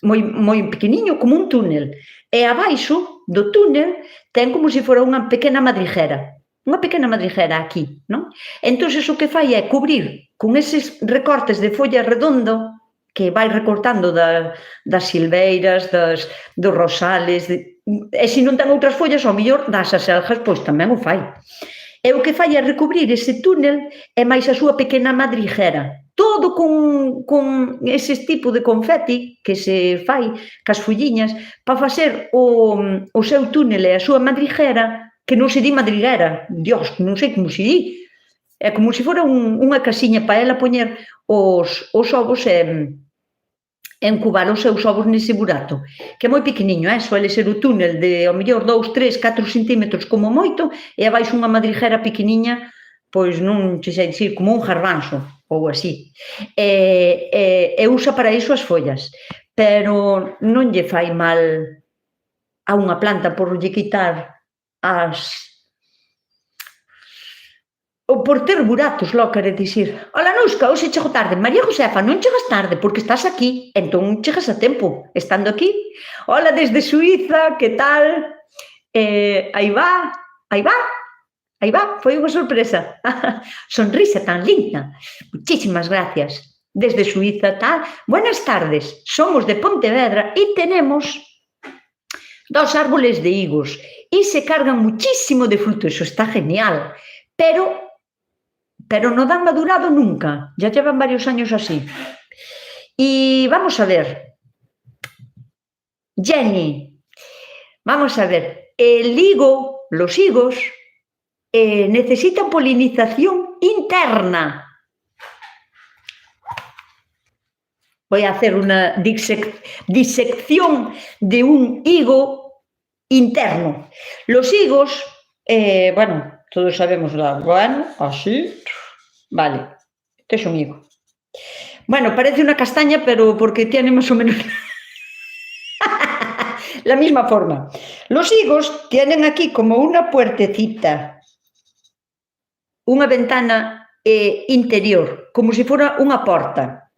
moi pequeniño, como un túnel. E abaixo do túnel ten como se fora unha pequena madriguera aquí, non? Entón, o que fai é cubrir con eses recortes de folla redondo que vai recortando das silveiras, dos rosales, e se non ten outras follas, ao mellor das aselgas, pois tamén o fai. E o que fai é recubrir ese túnel e máis a súa pequena madriguera. Todo con ese tipo de confeti que se fai cas folliñas para facer o seu túnel e a súa madriguera, que non se di madriguera, Dios, non sei como se di. É como se fora unha casiña para ela poñer os ovos e encubar os seus ovos nese burato, que é moi pequeniño, suele ser o túnel de, ao mellor, 2, 3, 4 centímetros como moito, e abaixo unha madriguera pequeniña, pois non che sei dicir, como un garbanzo, ou así. E usa para iso as follas, pero non lle fai mal a unha planta por lle quitar ou por ter buratos, lo quere dicir. Ola, Nusca, hoxe chego tarde. María Josefa, non chegas tarde porque estás aquí, entón chegas a tempo, estando aquí. Ola, desde Suíza, que tal? Aí va, foi unha sorpresa. Sonrisa tan linda. Muchísimas gracias. Desde Suíza, tal. Buenas tardes, somos de Pontevedra e tenemos 2 árboles de higos e se cargan muchísimo de fruto, eso está genial, pero non dan madurado nunca, ya llevan varios años así. Y vamos a ver, Jenny, vamos a ver, los higos necesitan polinización interna. Voy a hacer una disección de un higo interno. Los higos, bueno, todos sabemos, bueno, así, vale, este es un higo. Bueno, parece una castaña, pero porque tiene más o menos la misma forma. Los higos tienen aquí como una puertecita, una ventana interior, como si fuera una porta.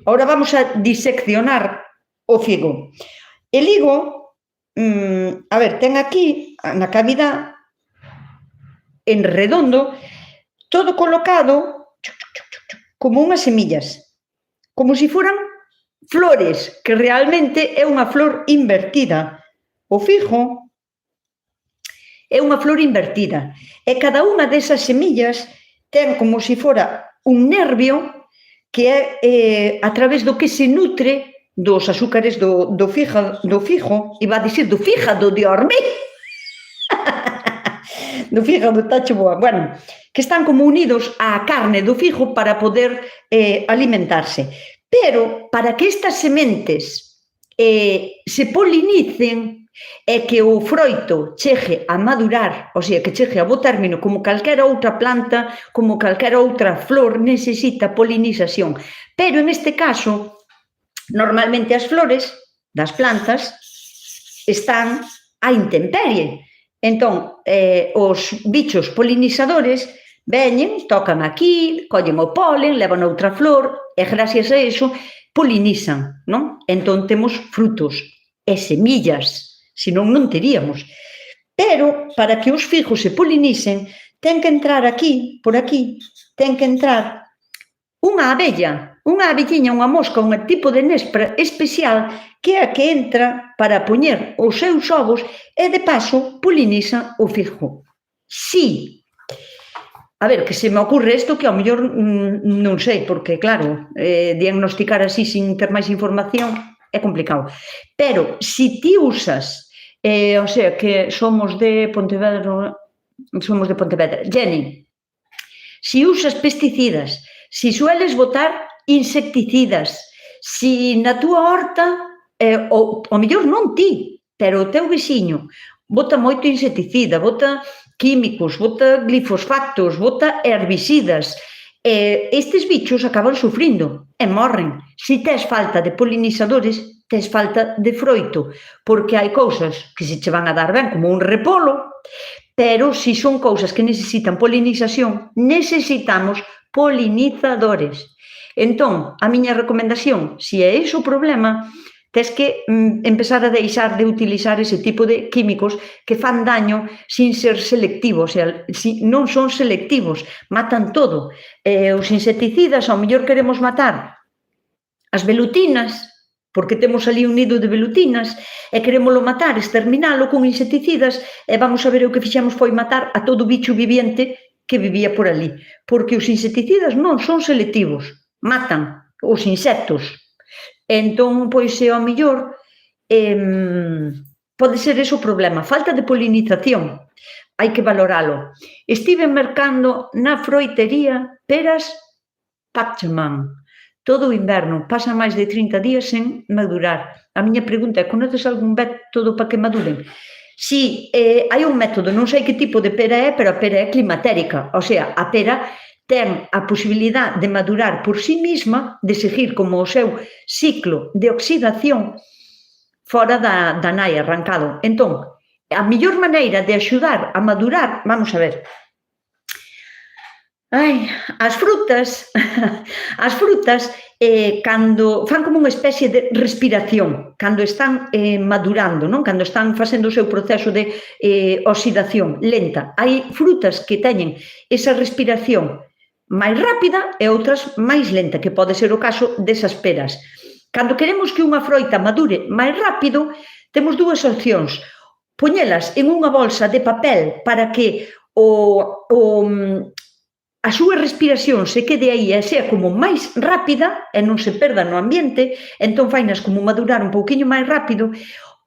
Ahora vamos a diseccionar o figo. El higo, a ver, ten aquí, na cavidad, en redondo, todo colocado como unhas semillas, como se foran flores, que realmente é unha flor invertida. O figo é unha flor invertida, e cada unha desas semillas ten como se fora un nervio que é a través do que se nutre dos azúcares do figo, iba a dicir do fígado de Ormí, do fígado, tacho boa, bueno, que están como unidos á carne do figo para poder alimentarse. Pero para que estas sementes se polinicen e que o froito chegue a madurar, o sea, que chegue a bo término como calquera outra planta, como calquera outra flor, necesita polinización. Pero en este caso, normalmente as flores das plantas están á intemperie. Entón, os bichos polinizadores veñen, tocan aquí, collen o polen, levan outra flor, e gracias a iso polinizan, non? Entón temos frutos e semillas, senón non teríamos. Pero, para que os figos se polinicen, ten que entrar aquí, por aquí, ten que entrar unha abella, unha abelliña, unha mosca, un tipo de nespra especial que é a que entra para poñer os seus ovos e, de paso, poliniza o figo. Si, a ver, que se me ocurre isto que ao mellor non sei, porque, claro, diagnosticar así sin ter máis información é complicado. Pero, si ti usas, o sea, que somos de Pontevedra, Jenny, si usas pesticidas, si sueles botar insecticidas, si na túa horta, ao mellor non ti, pero o teu veciño, bota moito insecticida, bota químicos, bota glifosfatos, bota herbicidas, estes bichos acaban sufrindo e morren. Si tes falta de polinizadores, tes falta de froito, porque hai cousas que se che van a dar ben, como un repolo, pero si son cousas que necesitan polinización, necesitamos polinizadores. Entón, a miña recomendación, se é iso o problema, tes que empezar a deixar de utilizar ese tipo de químicos que fan daño sin ser selectivos, o sea, non son selectivos, matan todo. Os insecticidas, ao mellor queremos matar as velutinas, porque temos ali un nido de velutinas e querémolo matar, exterminalo con insecticidas e vamos a ver o que fixemos foi matar a todo bicho viviente que vivía por ali, porque os insecticidas non son selectivos, matan os insectos. Entón, pois, ao mellor, pode ser ese o problema, falta de polinización, hai que valoralo. Estive mercando na froitería peras Pachelman, todo o inverno, pasan máis de 30 días sen madurar. A miña pregunta é, conoces algún método para que maduren? Si, hai un método, non sei que tipo de pera é, pero a pera é climatérica, o sea, a pera ten a posibilidad de madurar por sí mesma, de seguir como o seu ciclo de oxidación fora da nai, arrancado. Entón, a mellor maneira de axudar a madurar, vamos a ver, as frutas, cando fan como unha especie de respiración, cando están madurando, non? Cando están facendo o seu proceso de oxidación lenta. Hai frutas que teñen esa respiración máis rápida e outras máis lenta, que pode ser o caso desas peras. Cando queremos que unha froita madure máis rápido, temos dúas opcións. Poñelas en unha bolsa de papel para que a súa respiración se quede aí e sea como máis rápida e non se perda no ambiente, entón fainas como madurar un pouquiño máis rápido,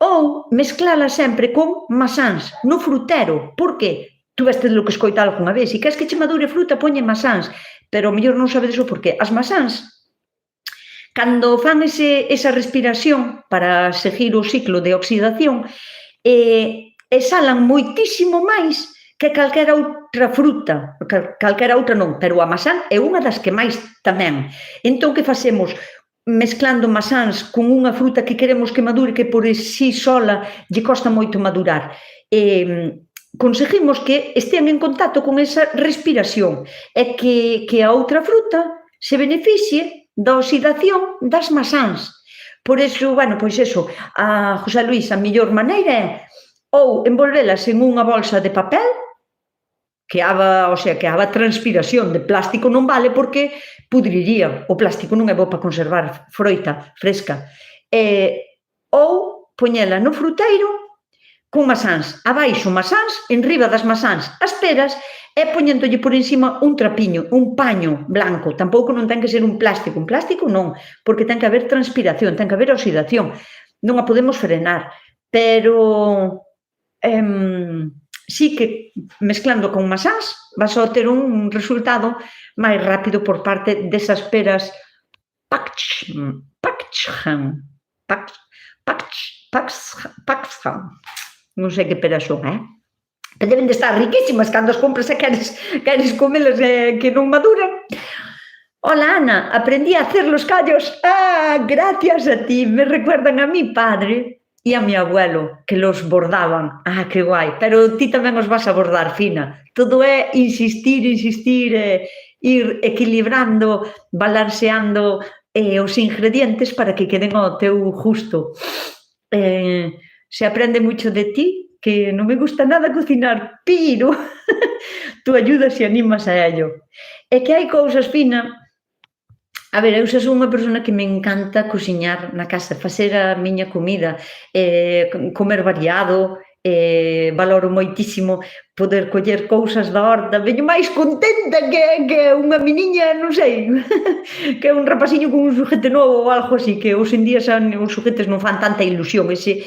ou mezclala sempre con masáns no frutero. Por que? Tú vestes lo que escoitar algunha vez, e queres que che madure fruta, poñe masáns, pero ao mellor non sabedes o porqué. As masáns, cando fan esa respiración para seguir o ciclo de oxidación, exhalan moitísimo máis que calquera outra fruta, calquera outra non, pero a masán é unha das que máis tamén. Entón, que facemos? Mezclando masáns con unha fruta que queremos que madure, que por si sola lle costa moito madurar. Conseguimos que estean en contacto con esa respiración e que a outra fruta se beneficie da oxidación das masáns. Por iso, bueno, pois eso, a José Luís, a mellor maneira é ou envolvelas en unha bolsa de papel, que haga transpiración, de plástico non vale porque pudriría, o plástico non é bo para conservar froita fresca, ou poñela no fruteiro con masáns, abaixo masáns, enriba das masáns as peras, e poñéndolle por encima un trapiño, un paño blanco. Tampouco non ten que ser un plástico non, porque ten que haber transpiración, ten que haber oxidación, non a podemos frenar, pero sí que mezclando con masáns vas a ter un resultado máis rápido por parte desas peras Pachelman. Non sei que peras son, que deben de estar riquísimas cando as compras e queres comelas que non maduran. Hola, Ana, aprendí a hacer los callos. Gracias a ti, me recuerdan a mi padre e a mi abuelo, que los bordaban. Que guai, pero ti tamén os vas a bordar, Fina. Todo é insistir, ir equilibrando, balanceando os ingredientes para que queden ao teu gusto. Se aprende moito de ti, que non me gusta nada cocinar, pero tú ayudas e animas a ello. É que hai cousas, Fina. A ver, eu son unha persona que me encanta cociñar na casa, facer a miña comida, comer variado, valoro moitísimo poder coller cousas da horta, veño máis contenta que unha meniña, non sei, que un rapaciño con un xuguete novo ou algo así, que hoxe en día os xuguetes non fan tanta ilusión, ese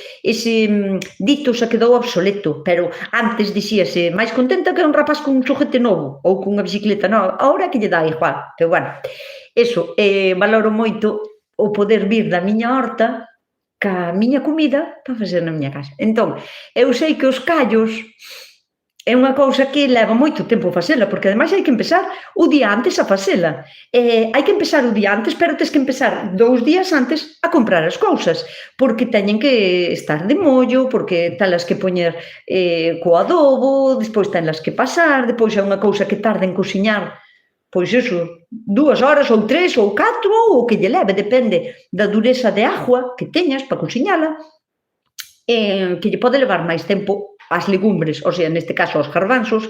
dito se quedou obsoleto, pero antes dixíase máis contenta que un rapaz con un xuguete novo ou con unha bicicleta nova, agora que lle dá igual, pero bueno, eso, valoro moito o poder vir da miña horta ca miña comida para facer na miña casa. Entón, eu sei que os callos é unha cousa que leva moito tempo facela, porque ademais hai que empezar o día antes a facela. Hai que empezar o día antes, pero tens que empezar 2 días antes a comprar as cousas, porque teñen que estar de mollo, porque telas que poñer co adobo, despois telas que pasar, depois é unha cousa que tarda en cociñar, pois iso, 2 horas ou 3 ou 4 ou o que lle leve, depende da dureza de agua que teñas para cociñala, que lle pode levar máis tempo as legumbres, ou sea, neste caso os garbanzos,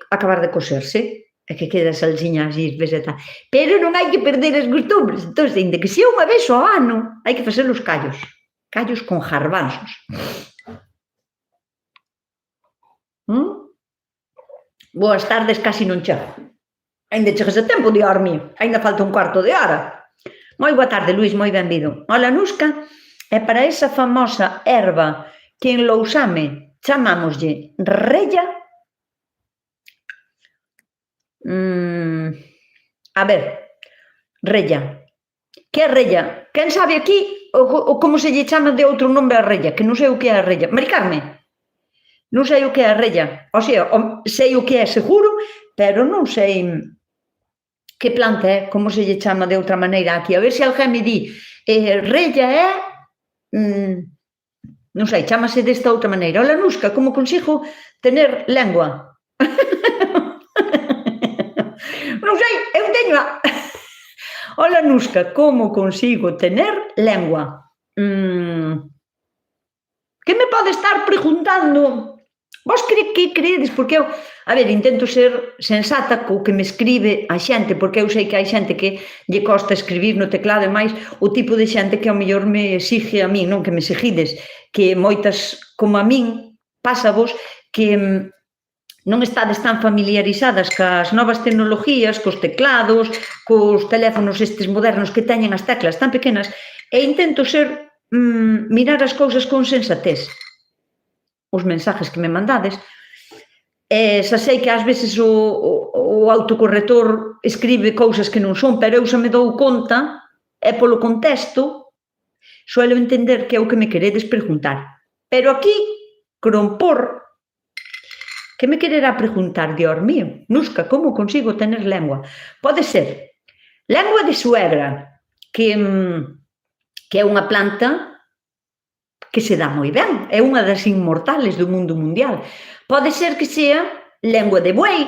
acabar de cocerse. e que queda salsiña así espesa. Pero non hai que perder as costumbres. Entón, ainda que sea unha vez ao ano, hai que facer os callos. Callos con garbanzos. Boas tardes, casi non chego. Ainda chegas a tempo, Dios mío. Ainda falta un cuarto de hora. Moi boa tarde, Luís, moi benvido. Ola, Nusca, e para esa famosa erva que en Lousame chamámoslle rella, a ver, rella. Que é rella? Quen sabe aquí ou como se lle chama de outro nome a rella? Que non sei o que é a rella. Mari Carme, non sei o que é a rella. O sea, sei o que é seguro, pero non sei que planta é, como se lle chama de outra maneira aquí. A ver se alguén me di, rella é, non sei, chamase desta outra maneira. Ola, Nusca, como consigo tener lengua? Non sei, eu teño a... Ola, Nusca, como consigo tener lengua? Que me pode estar preguntando? Vos que credes? Porque eu, a ver, intento ser sensata co que me escribe a xente, porque eu sei que hai xente que lle costa escribir no teclado e máis o tipo de xente que ao mellor me exige a min, non que me exigides, que moitas, como a min, pásavos que non estades tan familiarizadas cas novas tecnologías, cos teclados, cos teléfonos estes modernos que teñen as teclas tan pequenas, e intento ser, mirar as cousas con sensatez. Os mensajes que me mandades, xa sei que ás veces o autocorrector escribe cousas que non son, pero eu xa me dou conta, e polo contexto, suelo entender que é o que me queredes preguntar. Pero aquí, crompor, que me quererá preguntar, Dios mío? Nusca, como consigo tener lengua? Pode ser lengua de suegra, que é unha planta que se dá moi ben, é unha das inmortales do mundo mundial. Pode ser que sea lengua de buei,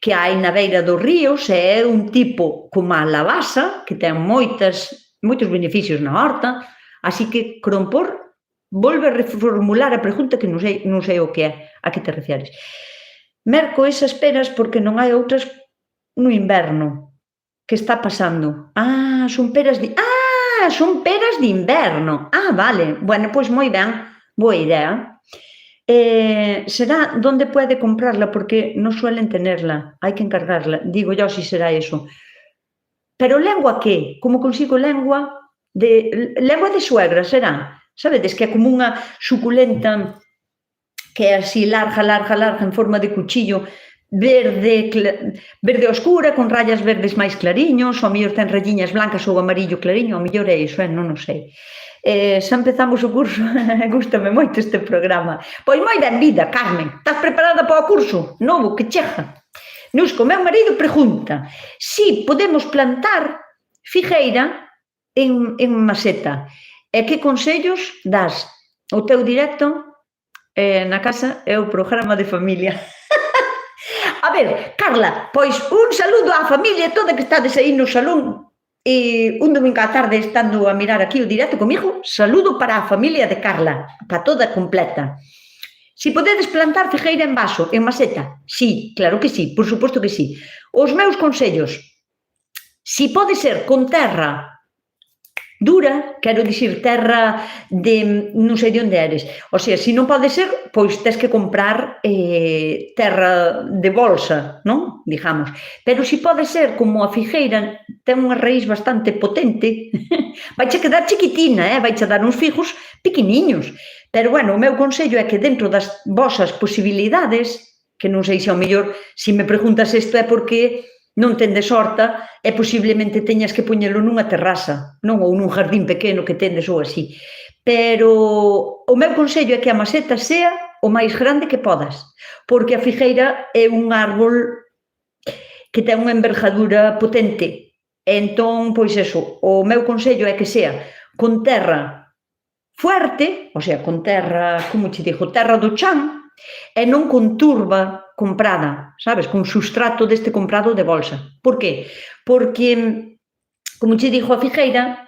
que hai na beira dos ríos, e é un tipo como a labasa, que ten moitos beneficios na horta, así que, crompor, volve a reformular a pregunta que non sei o que é, a que te refieres. Merco esas peras porque non hai outras no inverno. Que está pasando? Son peras de... son peras de inverno. Vale. Bueno, pois moi ben. Boa idea. Será donde puede comprarla, porque non suelen tenerla. Hai que encargarla. Digo yo si será eso. Pero lengua que? Como consigo lengua de suegra, será? Sabedes que é como unha suculenta que é así larga, en forma de cuchillo, verde oscura, con rayas verdes máis clariños, ou mellor ten rayiñas blancas ou amarillo clariño, ou mellor é iso, non o sei. Xa empezamos o curso, gústame moito este programa. Pois moi benvida, Carmen, estás preparada para o curso novo que chega? Nusco, meu marido pregunta si podemos plantar figueira en maceta, e que consellos das? O teu directo na casa é o programa de familia. A ver, Carla, pois un saludo á familia toda que estades aí no salón e un domingo á tarde estando a mirar aquí o directo comigo, saludo para a familia de Carla, para toda completa. Si podedes plantar figueira en vaso, en maceta, sí, claro que sí, por suposto que sí. Os meus consellos, si pode ser con terra dura, quero dicir terra de non sei de onde eres, o sea, se non pode ser, pois tes que comprar terra de bolsa, non? Digamos, pero se pode ser como a figueira ten unha raíz bastante potente, vaiche quedar chiquitina, vaiche dar uns figos pequeniños, pero bueno, o meu consello é que dentro das vosas posibilidades, que non sei se ao mellor, se me preguntas isto é porque non tendes horta e posiblemente teñas que poñelo nunha terraza, non? Ou nun jardín pequeno que tendes ou así. Pero o meu consello é que a maceta sea o máis grande que podas, porque a figueira é un árbol que ten unha envergadura potente. Entón, pois eso, o meu consello é que sea con terra fuerte, o sea, con terra, como che digo, terra do chan, e non con turba comprada, sabes, con sustrato deste comprado de bolsa. Por qué? Porque como che digo, a figueira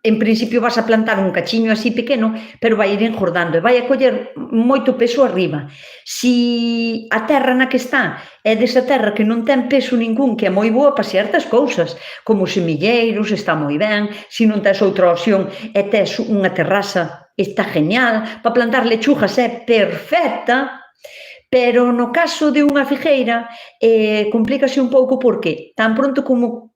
en principio vas a plantar un cachiño así pequeno, pero vai ir engordando e vai a coller moito peso arriba. Si a terra na que está é desa terra que non ten peso ningún, que é moi boa para certas cousas, como semilleiros, está moi ben, se non tes outra opción e tes unha terraza, está genial, para plantar lechugas é perfecta, pero no caso de unha figueira complícase un pouco porque tan pronto como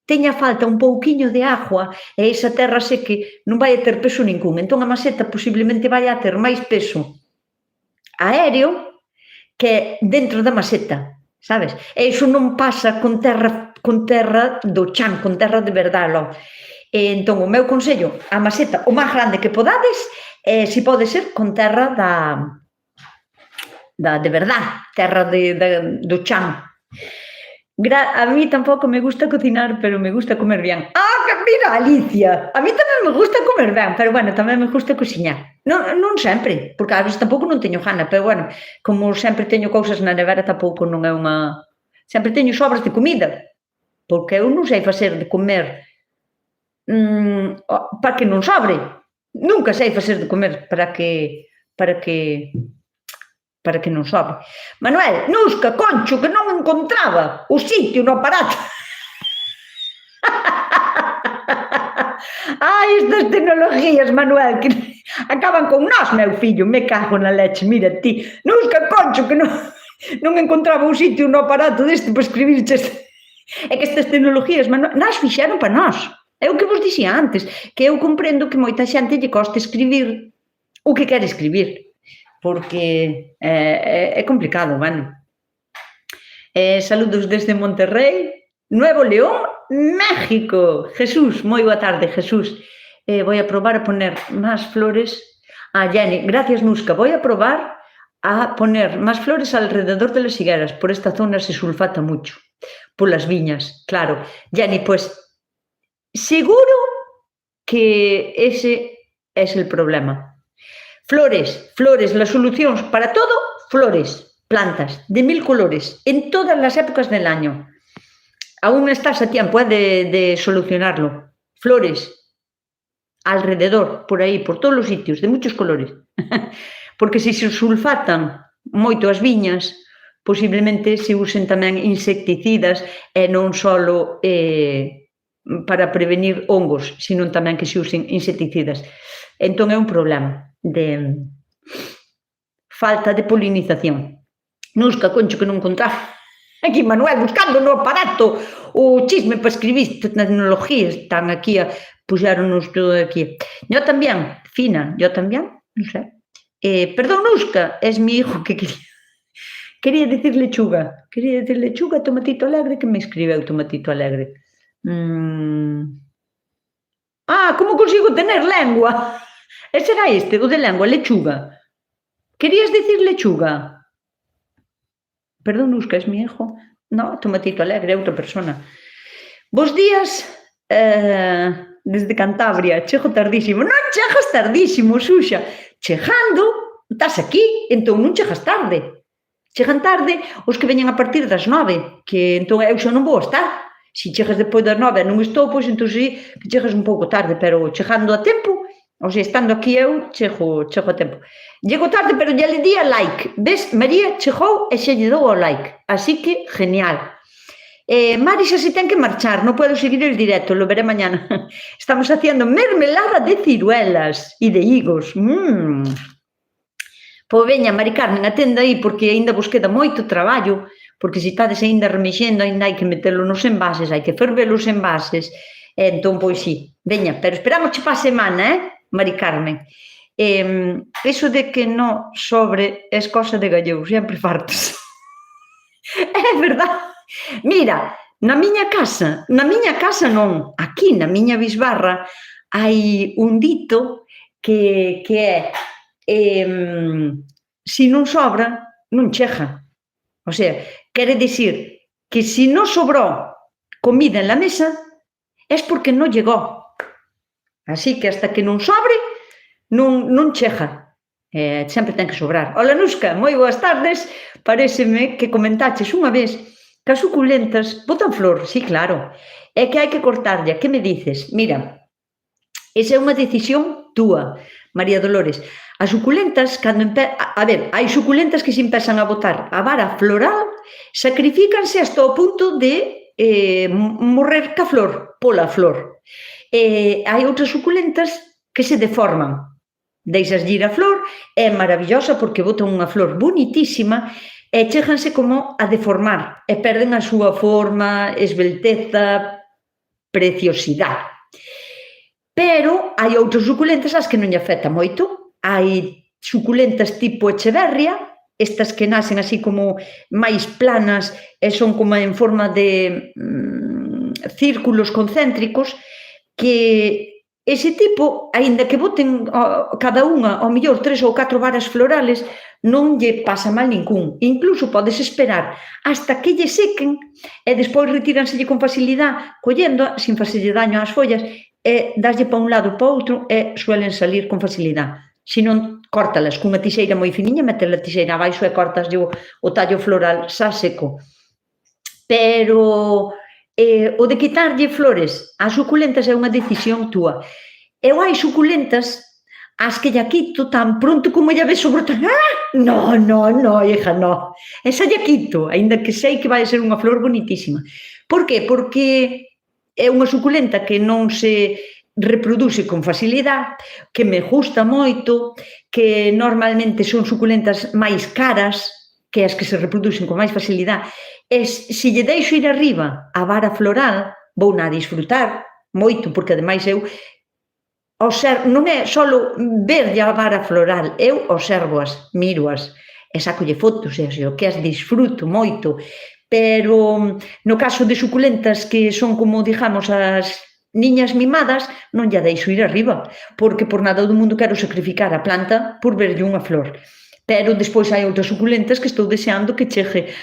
teña falta un pouquiño de agua e esa terra seque non vai a ter peso ningún. Entón a maceta posiblemente vai a ter máis peso aéreo que dentro da maceta, sabes? E iso non pasa con terra do chan, con terra de verdade. Entón, o meu consello, a maceta o máis grande que podades, se pode ser con terra de verdade, terra do chan. A mí tampouco me gusta cocinar, pero me gusta comer ben. Mira, Alicia, a mí tamén me gusta comer ben, pero bueno, tamén me gusta cociñar. Non sempre, porque a veces tampouco non teño gana, pero bueno, como sempre teño cousas na nevera, tampouco non é unha... Sempre teño sobras de comida, porque eu non sei facer de comer para que non sobre. Nunca sei facer de comer para que non sobre. Manuel, Nusca, Concho, que non encontraba o sitio no aparato. Estas tecnologías, Manuel, que acaban con nós, meu fillo, me cago na leche, mira ti. Nusca, Concho, que non encontraba o sitio no aparato deste para escribir. É que estas tecnologías, Manuel, nas fixeron para nós. É o que vos dixía antes, que eu comprendo que moita xente lle coste escribir o que quere escribir. Porque é complicado, bueno. Saludos desde Monterrey, Nuevo León, México. Jesús, moi boa tarde, Jesús. Voy a probar a poner más flores. Jenny, gracias, Nusca. Voy a probar a poner más flores alrededor de las higueras. Por esta zona se sulfata mucho. Por las viñas, claro. Jenny, pues seguro que ese es el problema. Flores, las solucións para todo, flores, plantas, de 1000 colores, en todas las épocas del año. Aún estás a tiempo de solucionarlo. Flores, alrededor, por aí, por todos os sitios, de muchos colores. Porque se sulfatan moito as viñas, posiblemente se usen tamén insecticidas e non só para prevenir hongos, sino tamén que se usen insecticidas. Entón é un problema de falta de polinización. Nusca, Concho, que non encontraba. Aquí Manuel buscando no aparato o chisme para escribir tecnologías. Están aquí, puxéronos todo aquí. Yo también, Fina, yo también, non sei. Perdón, Nusca, es mi hijo que quería decir lechuga. Quería decir lechuga, Tomatito Alegre, que me escribeu Tomatito Alegre. Como consigo tener lengua? Ese era este, o de lengua, lechuga. ¿Querías decir lechuga? Perdón, Nusca, es mi hijo. No, Tomatito Alegre, outra persona. Bos días, desde Cantabria. Chego tardísimo. Non chegas tardísimo, Xuxa. Chegando, estás aquí, entón non chegas tarde. Chegan tarde os que veñen a partir das 9, que entón eu xa non vou estar. Se chegas depois das 9 e non estou, pois entón sí que chegas un pouco tarde, pero chegando a tempo, ou sea, estando aquí eu, chego a tempo. Llego tarde, pero ya le di a like. Ves, María chegou e xa lle dou ao like. Así que, genial. Mari xa se ten que marchar, non podo seguir el directo, lo veré mañana. Estamos haciendo mermelada de ciruelas e de higos. Pois veña, Mari Carmen, atenda aí, porque aínda vos queda moito traballo, porque se estades aínda remexendo, aínda hai que metelo nos envases, hai que ferver os envases. Entón, pois sí, veña, pero esperamos che pa semana, Mari Carmen. Eso de que non sobre es cosa de gallego, sempre fartos. É verdad. Mira, na miña casa non, aquí na miña bisbarra hai un dito que é se non sobra, non chega. O sea, quere dicir que se non sobrou comida en la mesa es porque non llegou. Así que hasta que non sobre, non chega. Sempre ten que sobrar. Hola, Nusca, moi boas tardes. Paréceme que comentaches unha vez que as suculentas botan flor, sí, claro, é que hai que cortarlle. Que me dices? Mira, esa é unha decisión túa, María Dolores. As suculentas, hai suculentas que se empezan a botar a vara floral, sacrifícanse hasta o punto de morrer ca flor, pola flor. Hai outras suculentas que se deforman. Deixas ir a flor, é maravillosa porque botan unha flor bonitísima e cheganse como a deformar e perden a súa forma, esbelteza, preciosidade. Pero hai outras suculentas ás que non lle afecta moito. Hai suculentas tipo Echeverria, estas que nacen así como máis planas e son como en forma de círculos concéntricos, que ese tipo, aínda que boten cada unha ao mellor 3 ou 4 varas florales, non lle pasa mal ningún. Incluso podes esperar hasta que lle sequen e despois retíranselle con facilidade, collendo, sin facille daño ás follas, e daslle para un lado e para outro e suelen salir con facilidade. Se non, córtalas cunha tixeira moi finiña, mete a tixeira abaixo e cortaslle o tallo floral xa seco. Pero o de quitarlle flores ás suculentas é unha decisión túa. Eu hai suculentas ás que lla quito tan pronto como lla ves sobre tan... No, hija, no. Esa lla quito, aínda que sei que vai ser unha flor bonitísima. Por qué? Porque é unha suculenta que non se reproduce con facilidade, que me gusta moito, que normalmente son suculentas máis caras que as que se reproducen con máis facilidade. E se lle deixo ir arriba a vara floral, vou na disfrutar moito, porque ademais eu non é só verlle a vara floral, eu observo-as, miro-as, e sacolle fotos, e o que as disfruto moito. Pero no caso de suculentas que son como, digamos, as niñas mimadas, non lla deixo ir arriba, porque por nada do mundo quero sacrificar a planta por verlle unha flor. Pero despois hai outras suculentas que estou deseando que chegue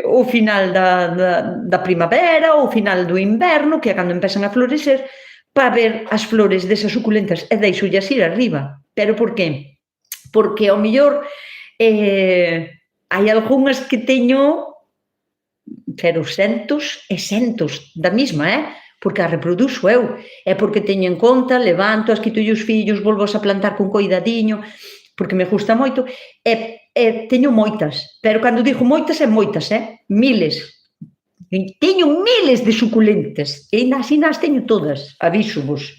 o final da primavera, o final do inverno, que é cando empezan a florecer, para ver as flores desas suculentas e deixollas ir arriba. Pero por qué? Porque ao mellor hai algunhas que teño, pero centos e centos da mesma, porque a reproduzo eu, é porque teño en conta, levanto, as quito os fillos, volvos a plantar con coidadiño, porque me gusta moito, e teño moitas, pero cando digo moitas, é moitas, miles. Teño miles de suculentas, e así nas teño todas, avísovos.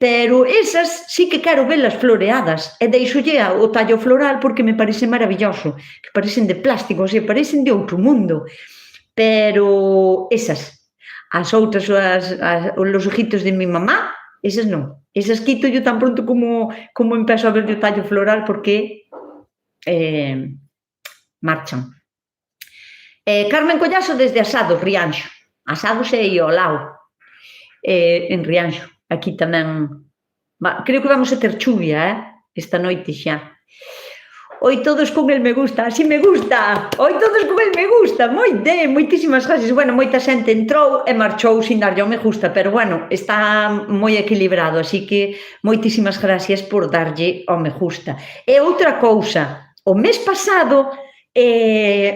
Pero esas sí que quero velas floreadas, e deixolle o tallo floral porque me parece maravilloso, que parecen de plástico, o sea, parecen de outro mundo. Pero esas, as outras, os ojitos de mi mamá, esas non. Esas quito yo tan pronto como empezo a ver o tallo floral porque marchan. Carmen Collazo desde Asados, Rianxo. Asados é aí ao lado, en Rianxo. Aquí tamén, creo que vamos a ter chuvia, esta noite xa. Oi todos con el me gusta, así me gusta. Oi todos con el me gusta, moitísimas gracias. Bueno, moita xente entrou e marchou sin darlle o me gusta, pero bueno, está moi equilibrado, así que moitísimas gracias por darlle o me gusta. E outra cousa, o mes pasado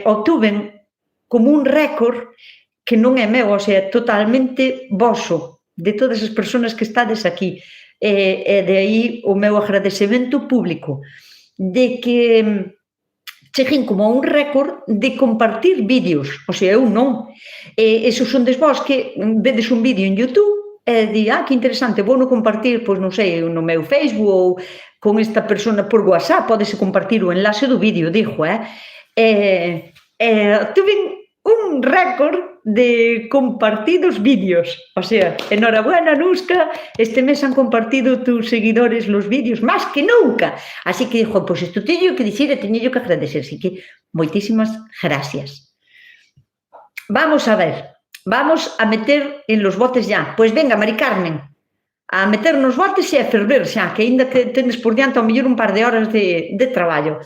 obtuven como un récord que non é meu, o sea, totalmente voso, de todas as persoas que estades aquí. E de aí o meu agradecemento público, de que cheguen como un récord de compartir vídeos, o sea, eu non. Esos son des vós que vedes un vídeo en YouTube e di, que interesante, vou no compartir, pois non sei, no meu Facebook ou con esta persona por WhatsApp, podese compartir o enlace do vídeo, dixo, tuve un récord de compartidos vídeos, o sea, enhorabuena, Nuska, este mes han compartido tus seguidores los vídeos, máis que nunca, así que dixo, pois isto teño que dicir e teño que agradecer, así que moitísimas gracias. Vamos a ver, vamos a meter en los botes ya, pois venga, Mari Carmen, a meter nos botes e a ferver xa, que ainda que tenes por diante ao mellor un par de horas de traballo.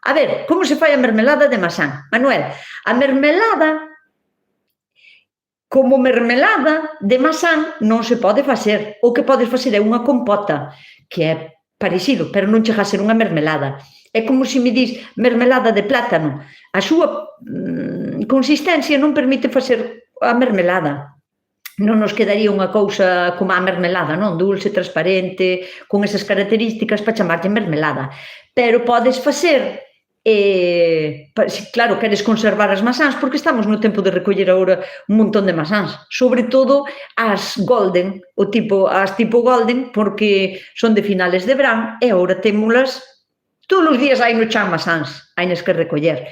A ver, como se fai a mermelada de masán? Manuel, a mermelada, como mermelada de masán, non se pode facer. O que podes facer é unha compota, que é parecido, pero non chega a ser unha mermelada. É como se me dis mermelada de plátano. A súa consistencia non permite facer a mermelada. Non nos quedaría unha cousa como a mermelada, non? Dulce, transparente, con esas características para chamarlle mermelada. Pero podes facer, claro, queres conservar as masáns, porque estamos no tempo de recoller agora un montón de masáns, sobre todo as golden, as tipo golden, porque son de finales de verán e agora témolas todos os días hai no chan masáns, hai nas que recoller.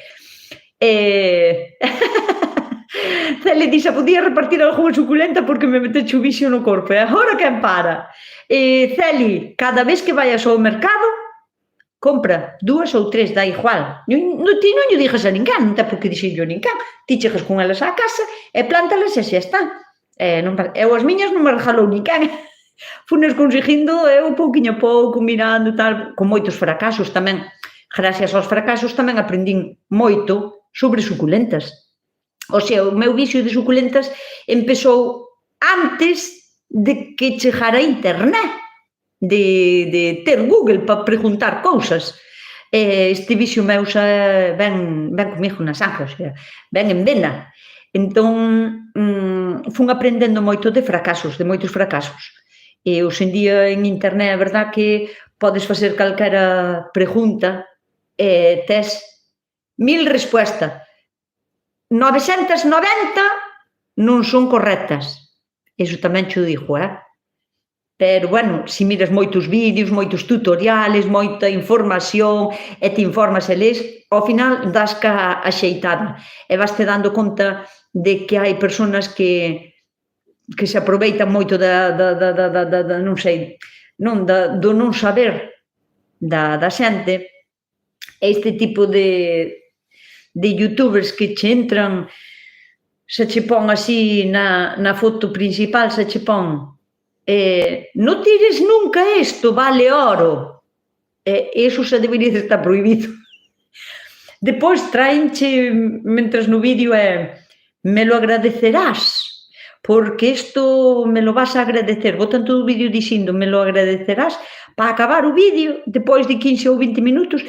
Celi dixe, podía repartir algunha suculenta porque me meteche o vicio no corpo. E agora quen para? Celi, cada vez que vayas ao mercado, compra 2 ou 3, dá igual. Ti non lle dixas a ninguén, non ten por que dixirlo a ninguén. Ti chegas con elas á casa e plántalas e xa está. Eu as miñas non me regalou ninguén. Funes conseguindo eu pouquinho a pouco, mirando, tal, con moitos fracasos tamén. Gracias aos fracasos tamén aprendín moito sobre suculentas. O sea, o meu vicio de suculentas empezou antes de que chegara a internet, de ter Google para preguntar cousas. Este vicio meu xa ven comigo na sangre, o sea, ven en vena. Entón, fun aprendendo moito de moitos fracasos. E hoxe en día en internet é verdad que podes facer calquera pregunta e tes 1000 respuestas. 990 non son correctas. Iso tamén xo digo, Pero, bueno, se miras moitos vídeos, moitos tutoriales, moita información, e te informas e lees, ao final das ca axeitada. E vaste dando conta de que hai persoas que se aproveitan moito non sei, do non saber da xente. Este tipo de youtubers que che entran, se che pon así na foto principal, se che pon non tires nunca isto, vale oro. Iso xa debería de estar prohibido. Depois traenche, mentres no vídeo me lo agradecerás, porque isto me lo vas a agradecer. Botan todo o vídeo dicindo me lo agradecerás, para acabar o vídeo, depois de 15 ou 20 minutos,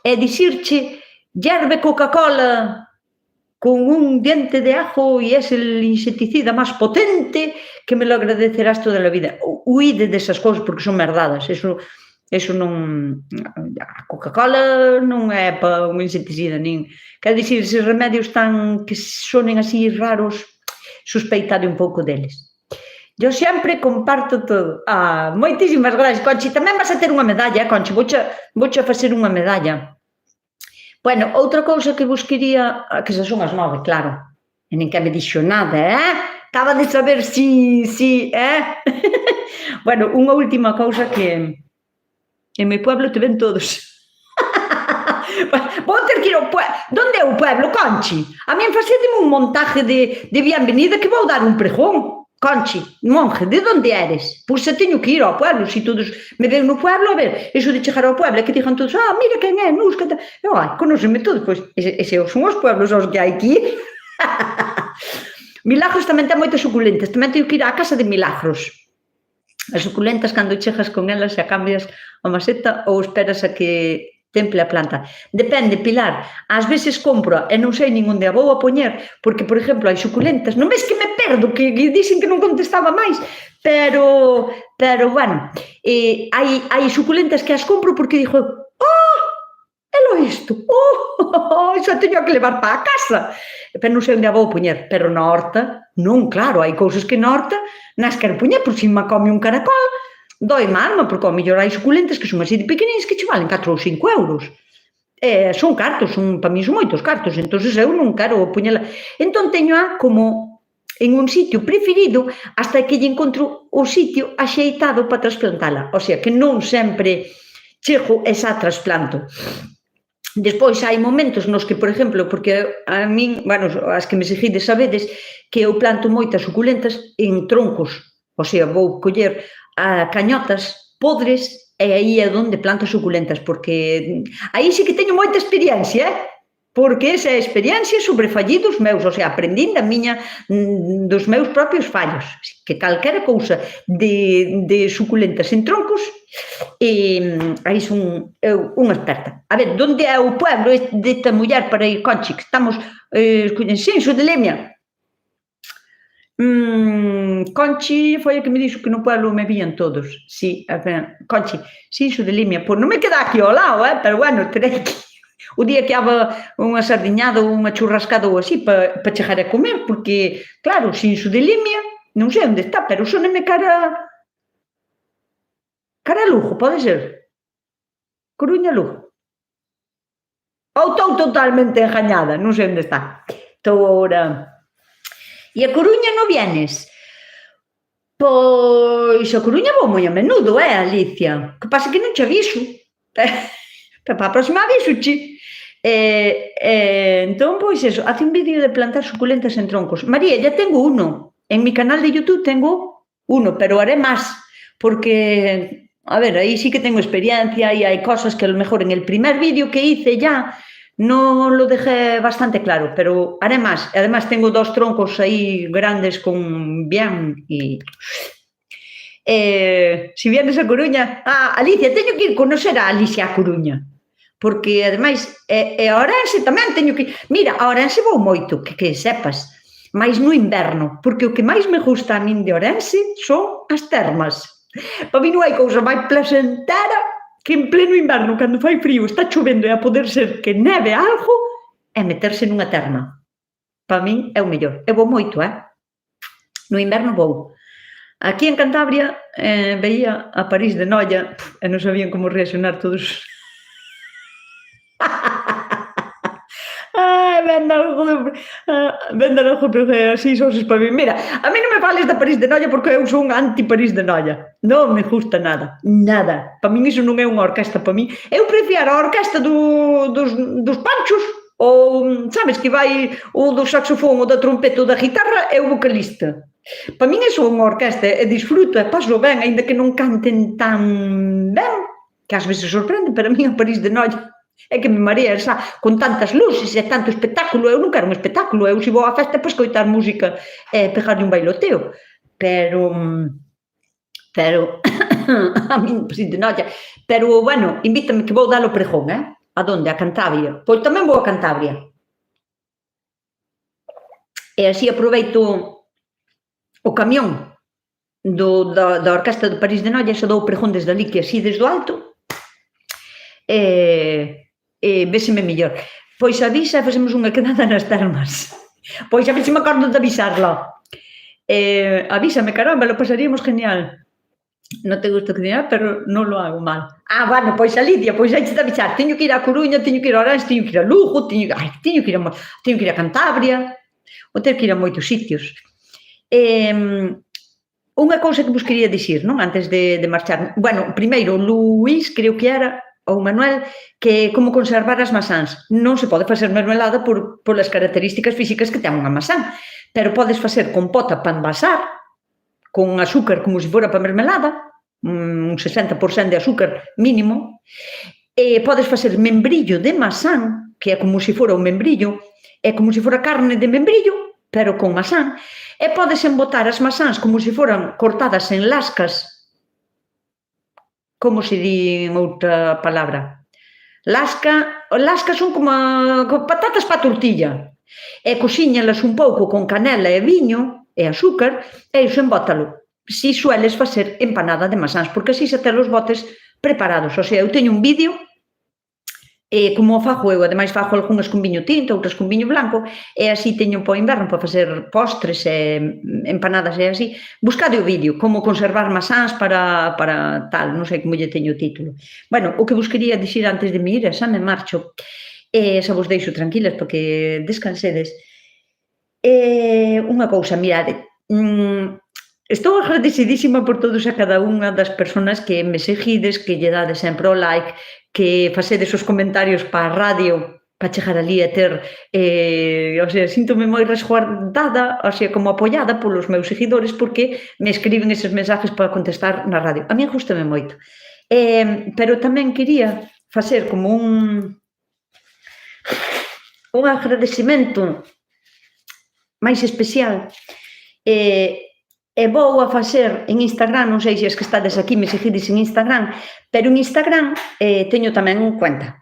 e dicirche hierve Coca-Cola con un diente de ajo e es el insecticida máis potente que me lo agradecerás toda a vida. Huide desas cousas porque son merdadas. Eso non... A Coca-Cola non é para un insecticida, nin... Quero dicir, eses remedios tan que sonen así raros, suspeitade un pouco deles. Eu sempre comparto todo. Moitísimas gracias, Conchi. Tamén vas a ter unha medalla, Conchi. Vouche facer unha medalla. Bueno, outra cousa que vos quería... Que xa son as 9, claro. E nin que me dixo nada, Estaba de saber si, Bueno, unha última cousa que... En meu pueblo te ven todos. Vou ter que ir ao pueblo. Donde é o pueblo, Conchi? A mí facedeme un montaje de bienvenida que vou dar un pregón. Conchi, monje, de onde eres? Pois se teño que ir ao pueblo, se todos me ven no pueblo, a ver, iso de chegar ao pueblo, que digan todos, mira quen é, Nusca, conóceme todos, pois, ese son os pueblos aos que hai que ir. Milagros tamén ten moitas suculentas, tamén teño que ir á casa de Milagros. As suculentas, cando chegas con elas, xa cambias a maceta ou esperas a que temple a planta. Depende, Pilar. Ás veces compro e non sei nin onde a vou a poñer, porque, por exemplo, hai suculentas, non ves que me perdo, que dicen que non contestaba máis, pero, bueno, hai suculentas que as compro porque dixo, elo isto, xa teño que levar para a casa, pero non sei onde a vou poñer, pero na horta, non, claro, hai cousas que na horta nas quero poñer, por si me come un caracol, doi má alma, porque ao mellor hai suculentas que son así de pequenins que che valen 4 ou 5 euros. Son cartos, para mí son moitos cartos, entón eu non quero poñela. Entón teño como en un sitio preferido hasta que lle encontro o sitio axeitado para trasplantala. O sea, que non sempre chego e xa trasplanto. Despois hai momentos nos que, por exemplo, porque a min, bueno, as que me seguides sabedes que eu planto moitas suculentas en troncos. O sea, vou coller cañotas podres e aí é onde planto suculentas, porque aí sí que teño moita experiencia, porque esa é a experiencia sobre fallidos meus, o sea, aprendín dos meus propios fallos, que calquera cousa de suculentas en troncos, aí son eu unha experta. A ver, onde é o pueblo desta muller para ir, Conchi, que estamos en Xenxo de Lemia? Conchi foi a que me dixo que no pueblo me vían todos. Sí, a ver, Conchi, Xenxo de Lemia, pois non me queda aquí ao lado, pero bueno, terei que o día que haba unha sardiñada ou unha churrascada ou así para chegar a comer, porque, claro, Xenxo de Limia, non sei onde está, pero soneme cara Lugo, pode ser? Coruña, Lugo. Ou estou totalmente engañada, non sei onde está. Estou agora... E a Coruña non vienes? Pois a Coruña vou moi a menudo, Alicia? Que pasa que non che aviso. Pero para a próxima aviso-che. Entón, pois eso, hace un vídeo de plantar suculentas en troncos. María, ya tengo uno. En mi canal de YouTube tengo uno, pero haré más, porque, a ver, ahí sí que tengo experiencia y hay cosas que a lo mejor en el primer vídeo que hice ya no lo dejé bastante claro, pero haré más. Además, tengo 2 troncos ahí grandes con bien y... si vienes a Coruña... Alicia, teño que ir conocer a Alicia a Coruña. Porque, ademais, a Ourense tamén teño que... Mira, a Ourense vou moito, que sepas, máis no inverno, porque o que máis me gusta a min de Ourense son as termas. Para mí non hai cousa máis placentera que en pleno inverno, cando fai frío, está chovendo e a poder ser que neve algo, é meterse nunha terma. Para min é o mellor. Eu vou moito, No inverno vou. Aquí en Cantabria veía a París de Noia e non sabían como reaccionar todos... vende algo así soses para mí. Mira, a mí non me fales da París de Noia porque eu sou un anti-París de Noia. Non me gusta nada, nada. Para mí iso non é unha orquesta para mí. Eu prefiero a orquesta dos panchos ou, sabes, que vai o do saxofón, o da trompeta, o da guitarra e o vocalista. Para mí iso é unha orquesta e disfruto e paso ben, ainda que non canten tan ben, que ás veces sorprende, pero a mí a París de Noia é que me marea, xa, con tantas luces e tanto espectáculo. Eu non quero un espectáculo, eu se vou á festa para escoitar música e pegarle un bailoteo, pero a min París de Noia, pero, bueno, invítame que vou dar o pregón, A donde? A Cantabria. Pois tamén vou a Cantabria. E así aproveito o camión da orquesta de París de Noia, e xa dou o pregón desde ali, que así desde o alto, véseme mellor. Pois avisa e facemos unha quedada nas termas. Pois a ver se me acordo de avisarlo. Avísame, caramba, lo pasaríamos genial. Non te gusta cocinar, pero non lo hago mal. Bueno, pois Alicia, pois hai que te avisar. Teño que ir a Coruña, teño que ir a Ourense, teño que ir a Lugo, teño que ir a Cantabria, ou teño que ir a moitos sitios. Unha cousa que vos quería dicir, non? Antes de marchar. Bueno, primeiro, Luís, creo que era, ou Manuel, que como conservar as masáns. Non se pode facer mermelada polas características físicas que ten unha masán, pero podes facer compota para envasar, con azúcar como se fora para mermelada, un 60% de azúcar mínimo, e podes facer membrillo de masán, que é como se fora un membrillo, é como se fora carne de membrillo, pero con masán, e podes embotar as masáns como se foran cortadas en lascas. Como se di en outra palabra? Lascas son como patatas para tortilla. E cociñalas un pouco con canela e viño e azúcar, e iso embótalo. Si sueles facer empanada de masáns, porque así xa te los botes preparados. O sea, eu teño un vídeo, como o fago eu, ademais fago algunhas con viño tinto, outras con viño blanco, e así teño para o inverno para facer postres e empanadas e así. Buscade o vídeo, como conservar masáns para tal, non sei como lle teño o título. Bueno, o que vos quería dicir antes de me ir, xa me marcho, xa vos deixo tranquilas para que descansedes. Unha cousa, mirade, estou agradecidísima por todos e cada unha das persoas que me seguides, que lle dades sempre o like, que facedes os comentarios para a radio, para chegar ali e ter, o sea, síntome moi resguardada, o sea, como apoiada polos meus seguidores, porque me escriben eses mensajes para contestar na radio. A mí gústame moito. Pero tamén quería facer como un agradecimento máis especial e vou a facer en Instagram, non sei se es que estades aquí, me seguides en Instagram, pero en Instagram teño tamén en cuenta.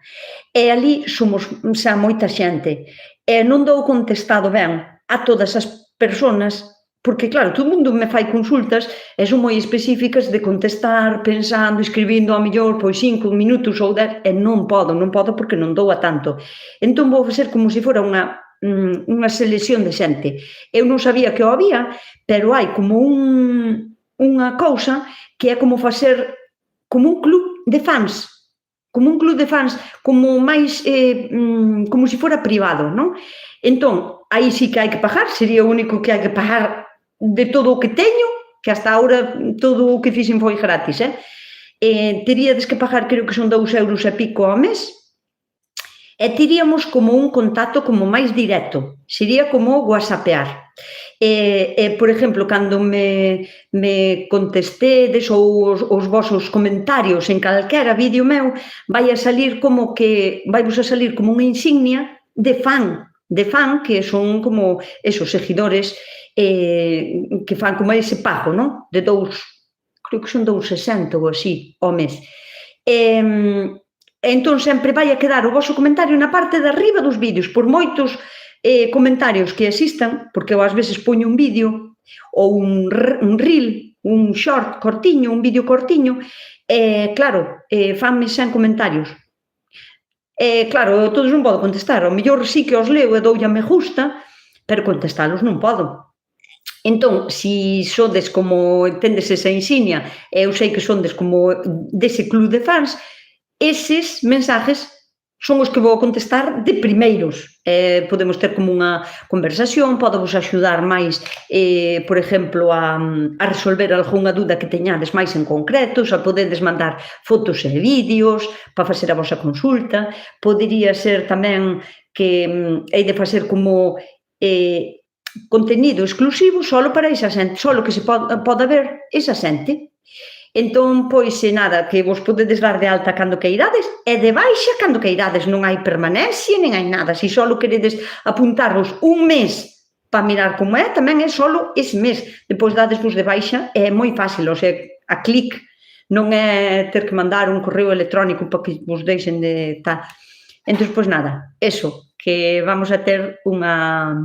E ali somos xa moita xente. E non dou contestado ben a todas as persoas, porque claro, todo mundo me fai consultas e son moi específicas de contestar pensando, escribindo ao mellor pois 5 minutos ou 10, e non podo porque non dou a tanto. Entón vou facer como se fora unha selección de xente. Eu non sabía que o había, pero hai como unha cousa que é como facer como un club de fans, como máis, como se fora privado, non? Entón, aí sí que hai que pagar, sería o único que hai que pagar de todo o que teño, que hasta agora todo o que fixen foi gratis, teríades que pagar, creo que son 2 euros e pico ao mes, e teríamos como un contacto como máis directo, sería como whatsappear. Por exemplo, cando me contestedes ou os vosos comentarios en calquera vídeo meu, vai vos a salir como unha insignia de fan, que son como esos seguidores que fan como ese pago, non? De 2, creo que son 2,60 ou así ao mes. Entón, sempre vai a quedar o voso comentario na parte de arriba dos vídeos, por moitos comentarios que existan, porque eu ás veces poño un vídeo ou un reel, un short cortiño, un vídeo cortiño, e claro, fanme 100 comentarios. Claro, todos non podo contestar, ao mellor sí que os leo e doulle a me gusta, pero contestalos non podo. Entón, si sodes como, tendes esa insignia, eu sei que sodes como dese club de fans, eses mensajes son os que vou contestar de primeiros. Podemos ter como unha conversación, podemos axudar máis, por exemplo, a resolver algunha dúda que teñades máis en concreto, xa podedes mandar fotos e vídeos para facer a vosa consulta. Podería ser tamén que hei de facer como contenido exclusivo solo para esa xente, solo que se poda ver esa xente. Entón, pois, nada, que vos podedes dar de alta cando queirades e de baixa cando queirades, non hai permanencia, nin hai nada. Se só queredes apuntarvos un mes para mirar como é, tamén é só ese mes. Depois dadesvos de baixa, é moi fácil, o sea, a clic, non é ter que mandar un correo electrónico para que vos deixen de tal. Entón, pois nada, eso, que vamos a ter unha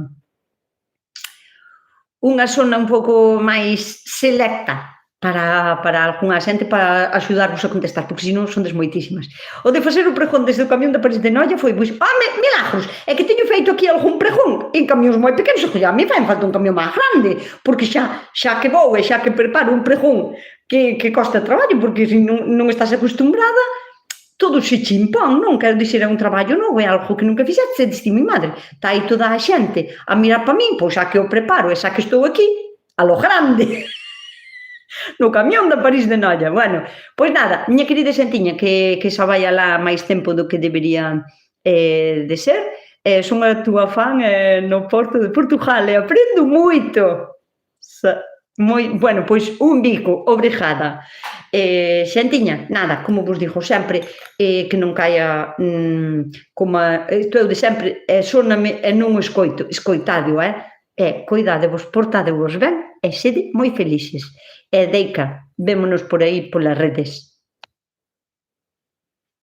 zona un pouco máis selecta para algunha xente, para axudarvos a contestar, porque senón sondes moitísimas. O de facer o pregón desde o camión da París de Noia foi, pois, milagros, é que teño feito aquí algún pregón en camións moi pequenos, que a mí fai falta un camión máis grande, porque xa que vou e xa que preparo un pregón que costa traballo, porque se non estás acostumbrada, todo se chimpón, non? Quero dixer, é un traballo novo, é algo que nunca fixeste, e diste, mi madre, está aí toda a xente a mirar para min, pois xa que o preparo e xa que estou aquí, a lo grande, no camión da París de Noia. Bueno, pois nada, miña querida xentiña, que xa vai alá máis tempo do que debería de ser, son a túa fan no Porto de Portugal e aprendo moito. Bueno, pois un bico, obrigada. Xentiña, nada, como vos digo sempre, que non caia como isto eu de sempre, sóname e non o escoitadio, coidadevos, portadevos ben e sede moi felices. E deica, vémonos por aí polas redes.